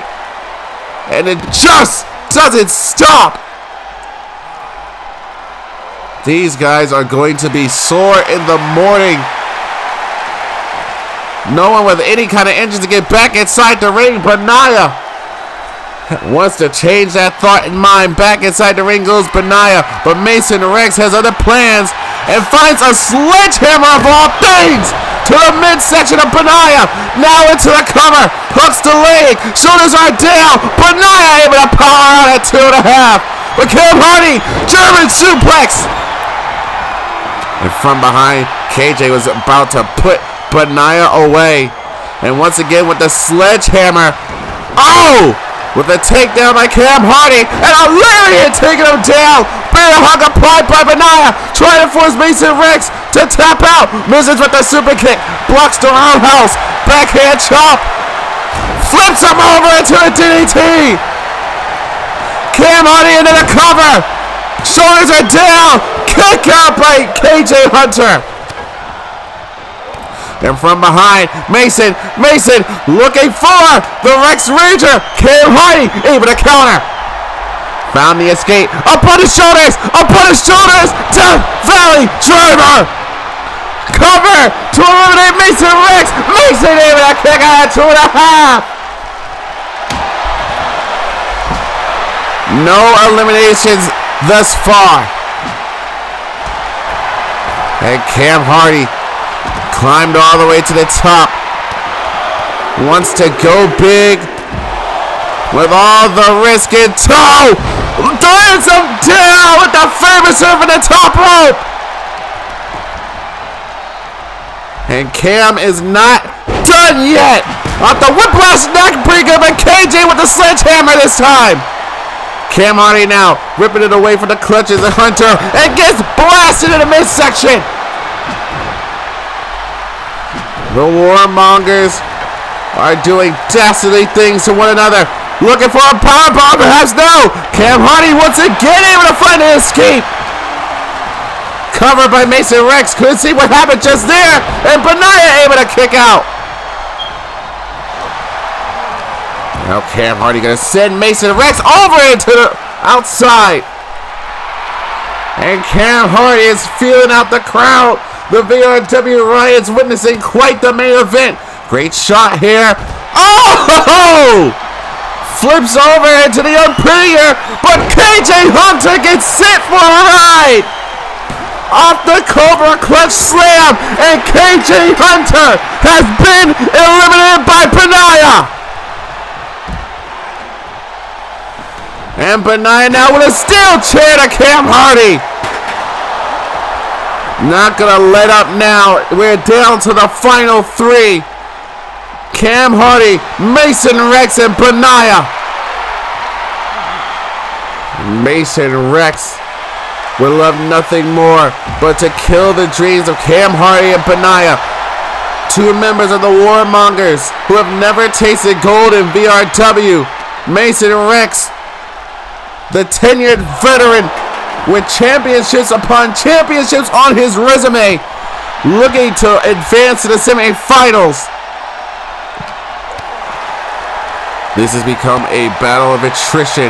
And it just doesn't stop. These guys are going to be sore in the morning. No one with any kind of engine to get back inside the ring. Benaya wants to change that thought in mind. Back inside the ring goes Benaya. But Mason Rex has other plans and finds a sledgehammer of all things to the midsection of Benaya. Now into the cover. Hooks the leg. Shoulders are down. Benaya able to power out at 2.5. But Cam Hardy, German suplex. And from behind, KJ was about to put Benaya away. And once again with the sledgehammer. Oh! With a takedown by Cam Hardy. And a lariat taking him down. Bear hug applied by Benaya. Trying to force Mason Rex to tap out. Misses with the super kick. Blocks the roundhouse. Backhand chop. Flips him over into a DDT. Cam Hardy into the cover. Shoulders are down. Kick out by KJ Hunter. And from behind, Mason looking for the Rex Ranger. Cam Hardy able to counter. Found the escape. Up on his shoulders. Death Valley Driver. Cover to eliminate Mason Rex. Mason able to kick out at 2.5. No eliminations thus far. And Cam Hardy climbed all the way to the top. Wants to go big with all the risk and toe. Lands him down with the famous serve in the top rope. And Cam is not done yet. Off the whiplash neck breaker, but KJ with the sledgehammer this time. Cam Hardy now ripping it away from the clutches of Hunter and gets blasted in the midsection. The War Mongers are doing dastardly things to one another. Looking for a powerbomb, perhaps no. Cam Hardy once again able to find an escape. Covered by Mason Rex. Couldn't see what happened just there. And Benaya able to kick out. Now Cam Hardy going to send Mason Rex over into the outside. And Cam Hardy is feeling out the crowd. The VRW Riots witnessing quite the main event. Great shot here. Oh! Flips over into the unprettier, but KJ Hunter gets sent for a ride. Off the Cobra Clutch Slam, and KJ Hunter has been eliminated by Benaya. And Benaya now with a steel chair to Cam Hardy. Not gonna let up now. We're down to the final three. Cam Hardy, Mason Rex, and Benaya. Mason Rex would love nothing more but to kill the dreams of Cam Hardy and Benaya. Two members of the War Mongers who have never tasted gold in VRW. Mason Rex, the tenured veteran with championships upon championships on his resume, looking to advance to the semifinals. This has become a battle of attrition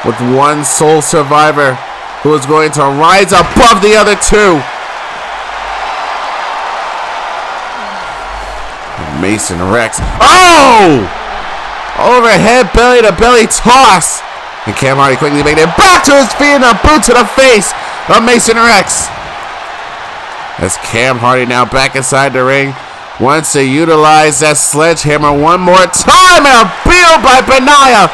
with one sole survivor who is going to rise above the other two. Mason Rex. Oh! Overhead belly to belly toss. And Cam Hardy quickly making it back to his feet and a boot to the face of Mason Rex. As Cam Hardy now back inside the ring, wants to utilize that sledgehammer one more time, and a beat by Benaya.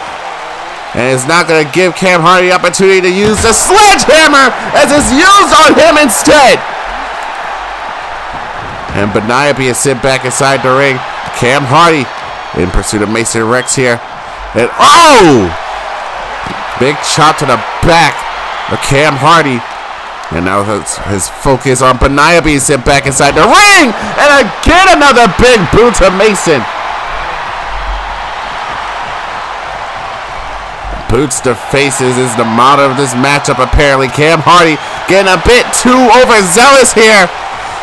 And is not going to give Cam Hardy the opportunity to use the sledgehammer as it's used on him instead. And Benaya being sent back inside the ring. Cam Hardy in pursuit of Mason Rex here. And oh! Big chop to the back of Cam Hardy. And now his focus on Benaya being sent back inside the ring. And again another big boot to Mason. Boots to faces is the motto of this matchup apparently. Cam Hardy getting a bit too overzealous here.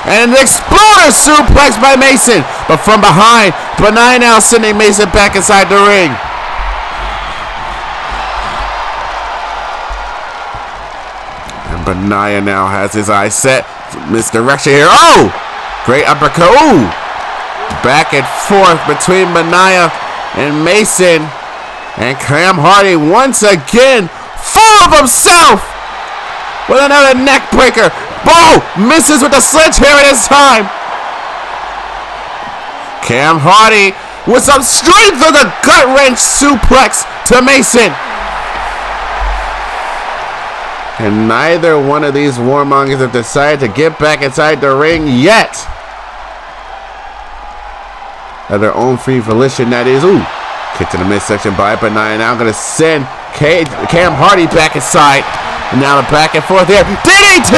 And an exploder suplex by Mason. But from behind, Benaya now sending Mason back inside the ring. Benaya now has his eyes set. Misdirection here. Oh! Great uppercut. Ooh! Back and forth between Benaya and Mason. And Cam Hardy once again full of himself with another neck breaker. Oh! Misses with the sledgehammer this time. Cam Hardy with some strength of the gut wrench suplex to Mason. And neither one of these War Mongers have decided to get back inside the ring yet. of their own free volition, that is. Ooh, kick to the midsection by Benaya. Now going to send Cam Hardy back inside. And now the back and forth here. DDT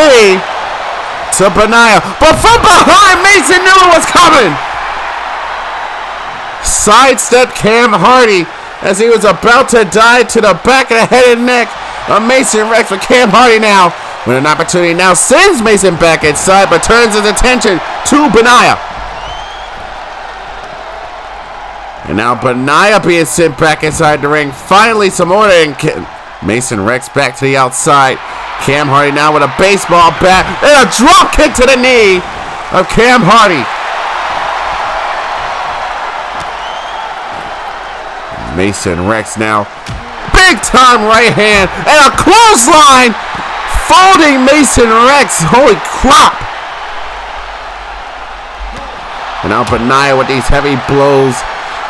to Benaya. But from behind, Mason knew it was coming. Sidestepped Cam Hardy as he was about to dive to the back of the head and neck of Mason Rex. For Cam Hardy now with an opportunity, now sends Mason back inside but turns his attention to Benaya. And now Benaya being sent back inside the ring. Finally some order, and Mason Rex back to the outside. Cam Hardy now with a baseball bat and a drop kick to the knee of Cam Hardy. Mason Rex now, big time right hand and a clothesline, folding Mason Rex. Holy crap! And now Benaya with these heavy blows.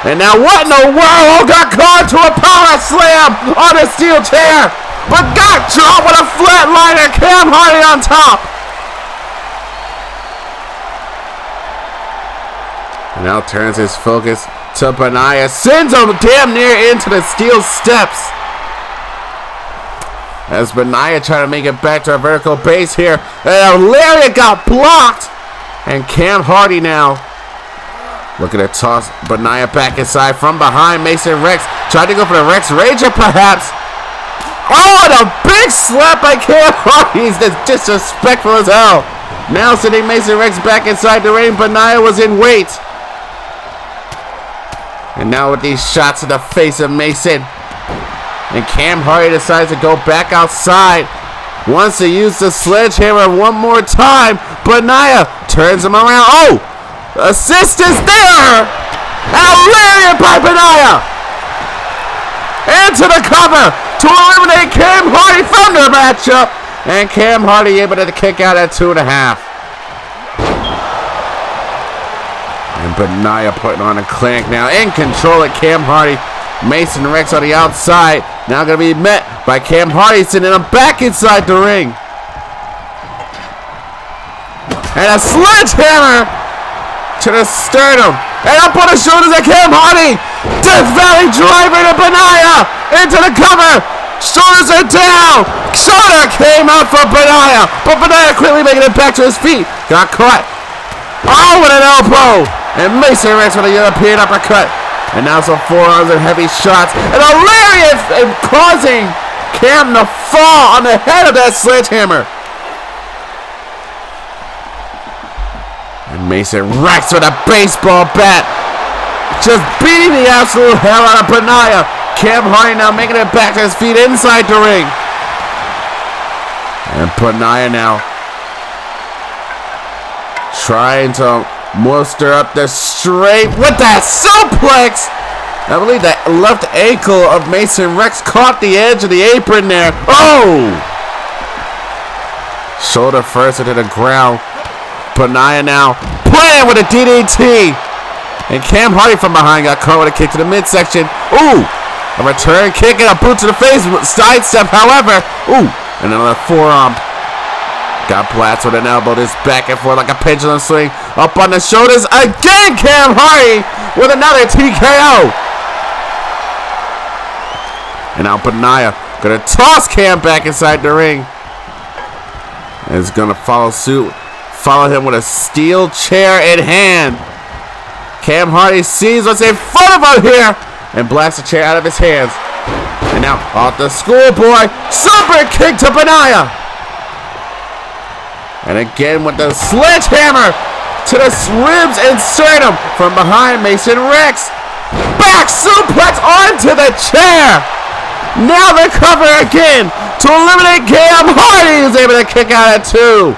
And now what in the world? Got caught to a power slam on a steel chair, but got dropped with a flatliner. Cam Hardy on top. And now turns his focus to Benaya, sends him damn near into the steel steps. As Benaya trying to make it back to a vertical base here. And a lariat got blocked. And Cam Hardy now looking to toss Benaya back inside from behind. Mason Rex tried to go for the Rex Ranger perhaps. Oh, and a big slap by Cam Hardy. He's disrespectful as hell. Now sending Mason Rex back inside the ring. Benaya was in wait. And now with these shots in the face of Mason. And Cam Hardy decides to go back outside. Wants to use the sledgehammer one more time. Benaya turns him around. Oh! Assist is there! And a lariat by Benaya! Into the cover to eliminate Cam Hardy from the matchup. And Cam Hardy able to kick out at 2.5. And Benaya putting on a clank now. In control of Cam Hardy. Mason Rex on the outside. Now going to be met by Cam Hardy sending him back inside the ring. And a sledgehammer to the sternum. And up on the shoulders of Cam Hardy. Death Valley driver to Benaya. Into the cover. Shoulders are down. Shoulder came out for Benaya. But Benaya quickly making it back to his feet. Got caught. Oh, with an elbow. And Mason Rex with a European uppercut. And now some forearms and heavy shots. And a lariat causing Cam to fall on the head of that sledgehammer. And Mason Rex with a baseball bat. Just beating the absolute hell out of Benaya. Cam Hardy now making it back to his feet inside the ring. And Benaya now trying to muster up the straight with that suplex. I believe that left ankle of Mason Rex caught the edge of the apron there. Oh! Shoulder first into the ground. Benaya now playing with a DDT. And Cam Hardy from behind got caught with a kick to the midsection. Ooh! A return kick and a boot to the face. Sidestep, however. Ooh! And another forearm. Got blasted with an elbow. This back and forth like a pendulum swing. Up on the shoulders. Again, Cam Hardy with another TKO. And now Benaya gonna toss Cam back inside the ring. And is gonna follow suit. Follow him with a steel chair in hand. Cam Hardy sees what's in front of him here and blasts the chair out of his hands. And now off the schoolboy. Super kick to Benaya. And again with the sledgehammer to the ribs and sternum from behind Mason Rex. Back suplex onto the chair. Now the cover again to eliminate Cam Hardy, who's able to kick out at 2.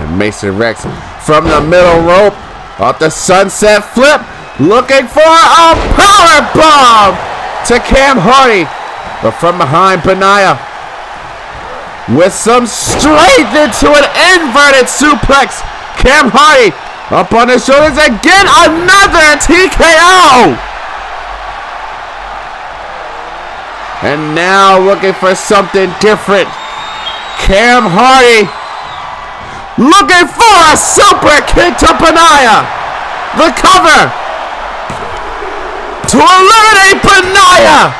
And Mason Rex from the middle rope off the sunset flip, looking for a power bomb to Cam Hardy. But from behind, Benaya with some strength into an inverted suplex. Cam Hardy up on his shoulders again. Another TKO. And now looking for something different. Cam Hardy looking for a super kick to Banaya. The cover to eliminate Banaya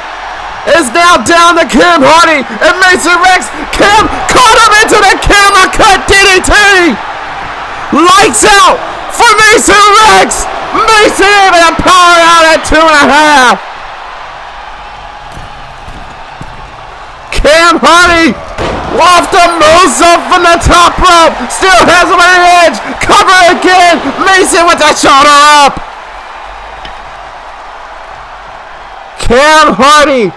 is now down to Cam Hardy and Mason Rex. Cam caught him into the camera cut DDT. Lights out for Mason Rex. Mason able to power out at 2.5. Cam Hardy off the moonsault from the top rope. Still has him on the edge. Cover again. Mason with the shoulder up. Cam Hardy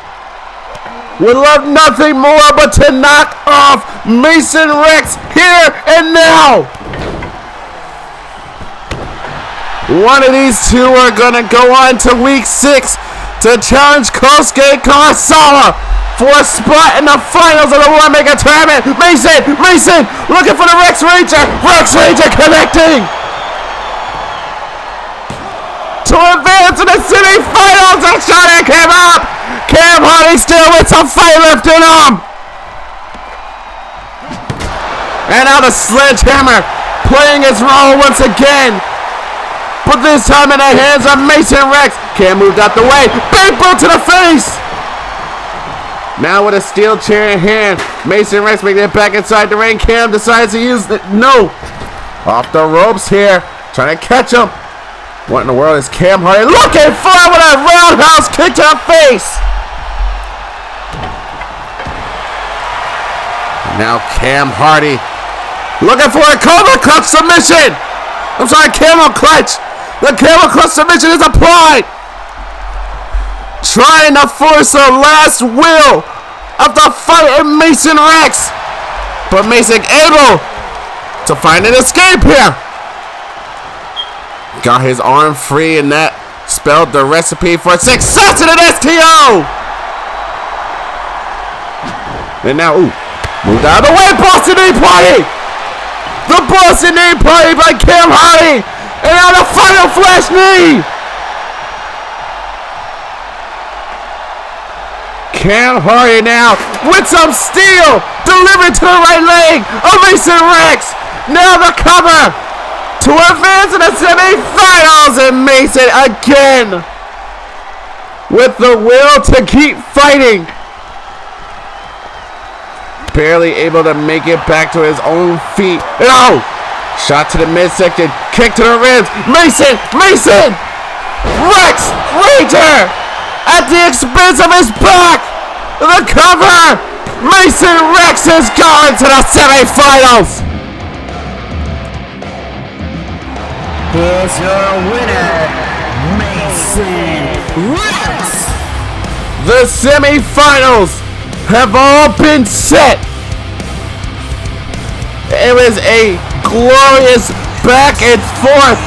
would love nothing more but to knock off Mason Rex here and now. One of these two are going to go on to week 6 to challenge Kurosawa for a spot in the finals of the Warmaker Tournament. Mason looking for the Rex Ranger. Rex Ranger connecting to advance to the semifinals. A shot that came up. Cam Hardy still with some fight left in him. And now the sledgehammer playing its role once again. But this time in the hands of Mason Rex. Cam moved out the way. Big boot to the face. Now with a steel chair in hand, Mason Rex making it back inside the ring. Cam decides to use it. No. Off the ropes here. Trying to catch him. What in the world is Cam Hardy looking for with a roundhouse kick to the face? Now Cam Hardy looking for a Cobra Clutch submission. I'm sorry, Camel Clutch. The Camel Clutch submission is applied. Trying to force a last will of the fight in Mason Rex. But Mason able to find an escape here. Got his arm free, and that spelled the recipe for success in an STO. And now, moved out of the way, Boston Knee Party. The Boston Knee Party by Cam Hardy. And now the final flash knee. Cam Hardy now with some steel delivered to the right leg of Mason Rex. Now the cover to advance to the semifinals, and Mason again with the will to keep fighting. Barely able to make it back to his own feet. Oh! Shot to the midsection, kick to the ribs. Mason Rex Ranger at the expense of his back. The cover. Mason Rex has gone to the semifinals. Here's your winner, Mason Rex. The semifinals have all been set. It was a glorious back and forth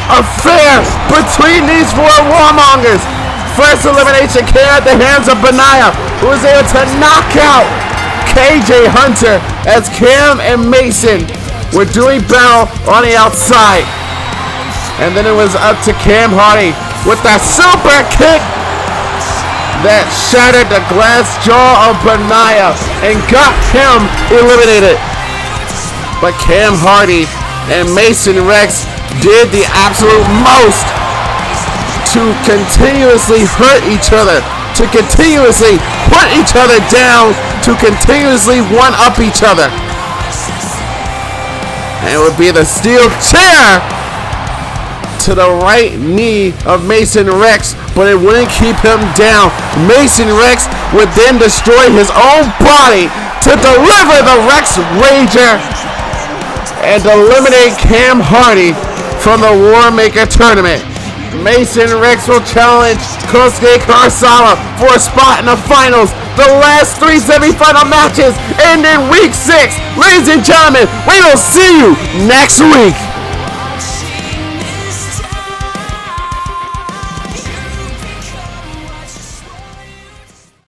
affair between these four War Mongers. First elimination came at the hands of Banaya, who was able to knock out KJ Hunter as Cam and Mason were doing battle on the outside. And then it was up to Cam Hardy with that super kick that shattered the glass jaw of Banaya and got him eliminated. But Cam Hardy and Mason Rex did the absolute most to continuously hurt each other, to continuously put each other down, to continuously one-up each other. And it would be the steel chair to the right knee of Mason Rex, but it wouldn't keep him down. Mason Rex would then destroy his own body to deliver the Rex Ranger and eliminate Cam Hardy from the Warmaker Tournament. Mason Rex will challenge Kurosawa for a spot in the finals. The last 3 semifinal matches end in week 6. Ladies and gentlemen, we will see you next week.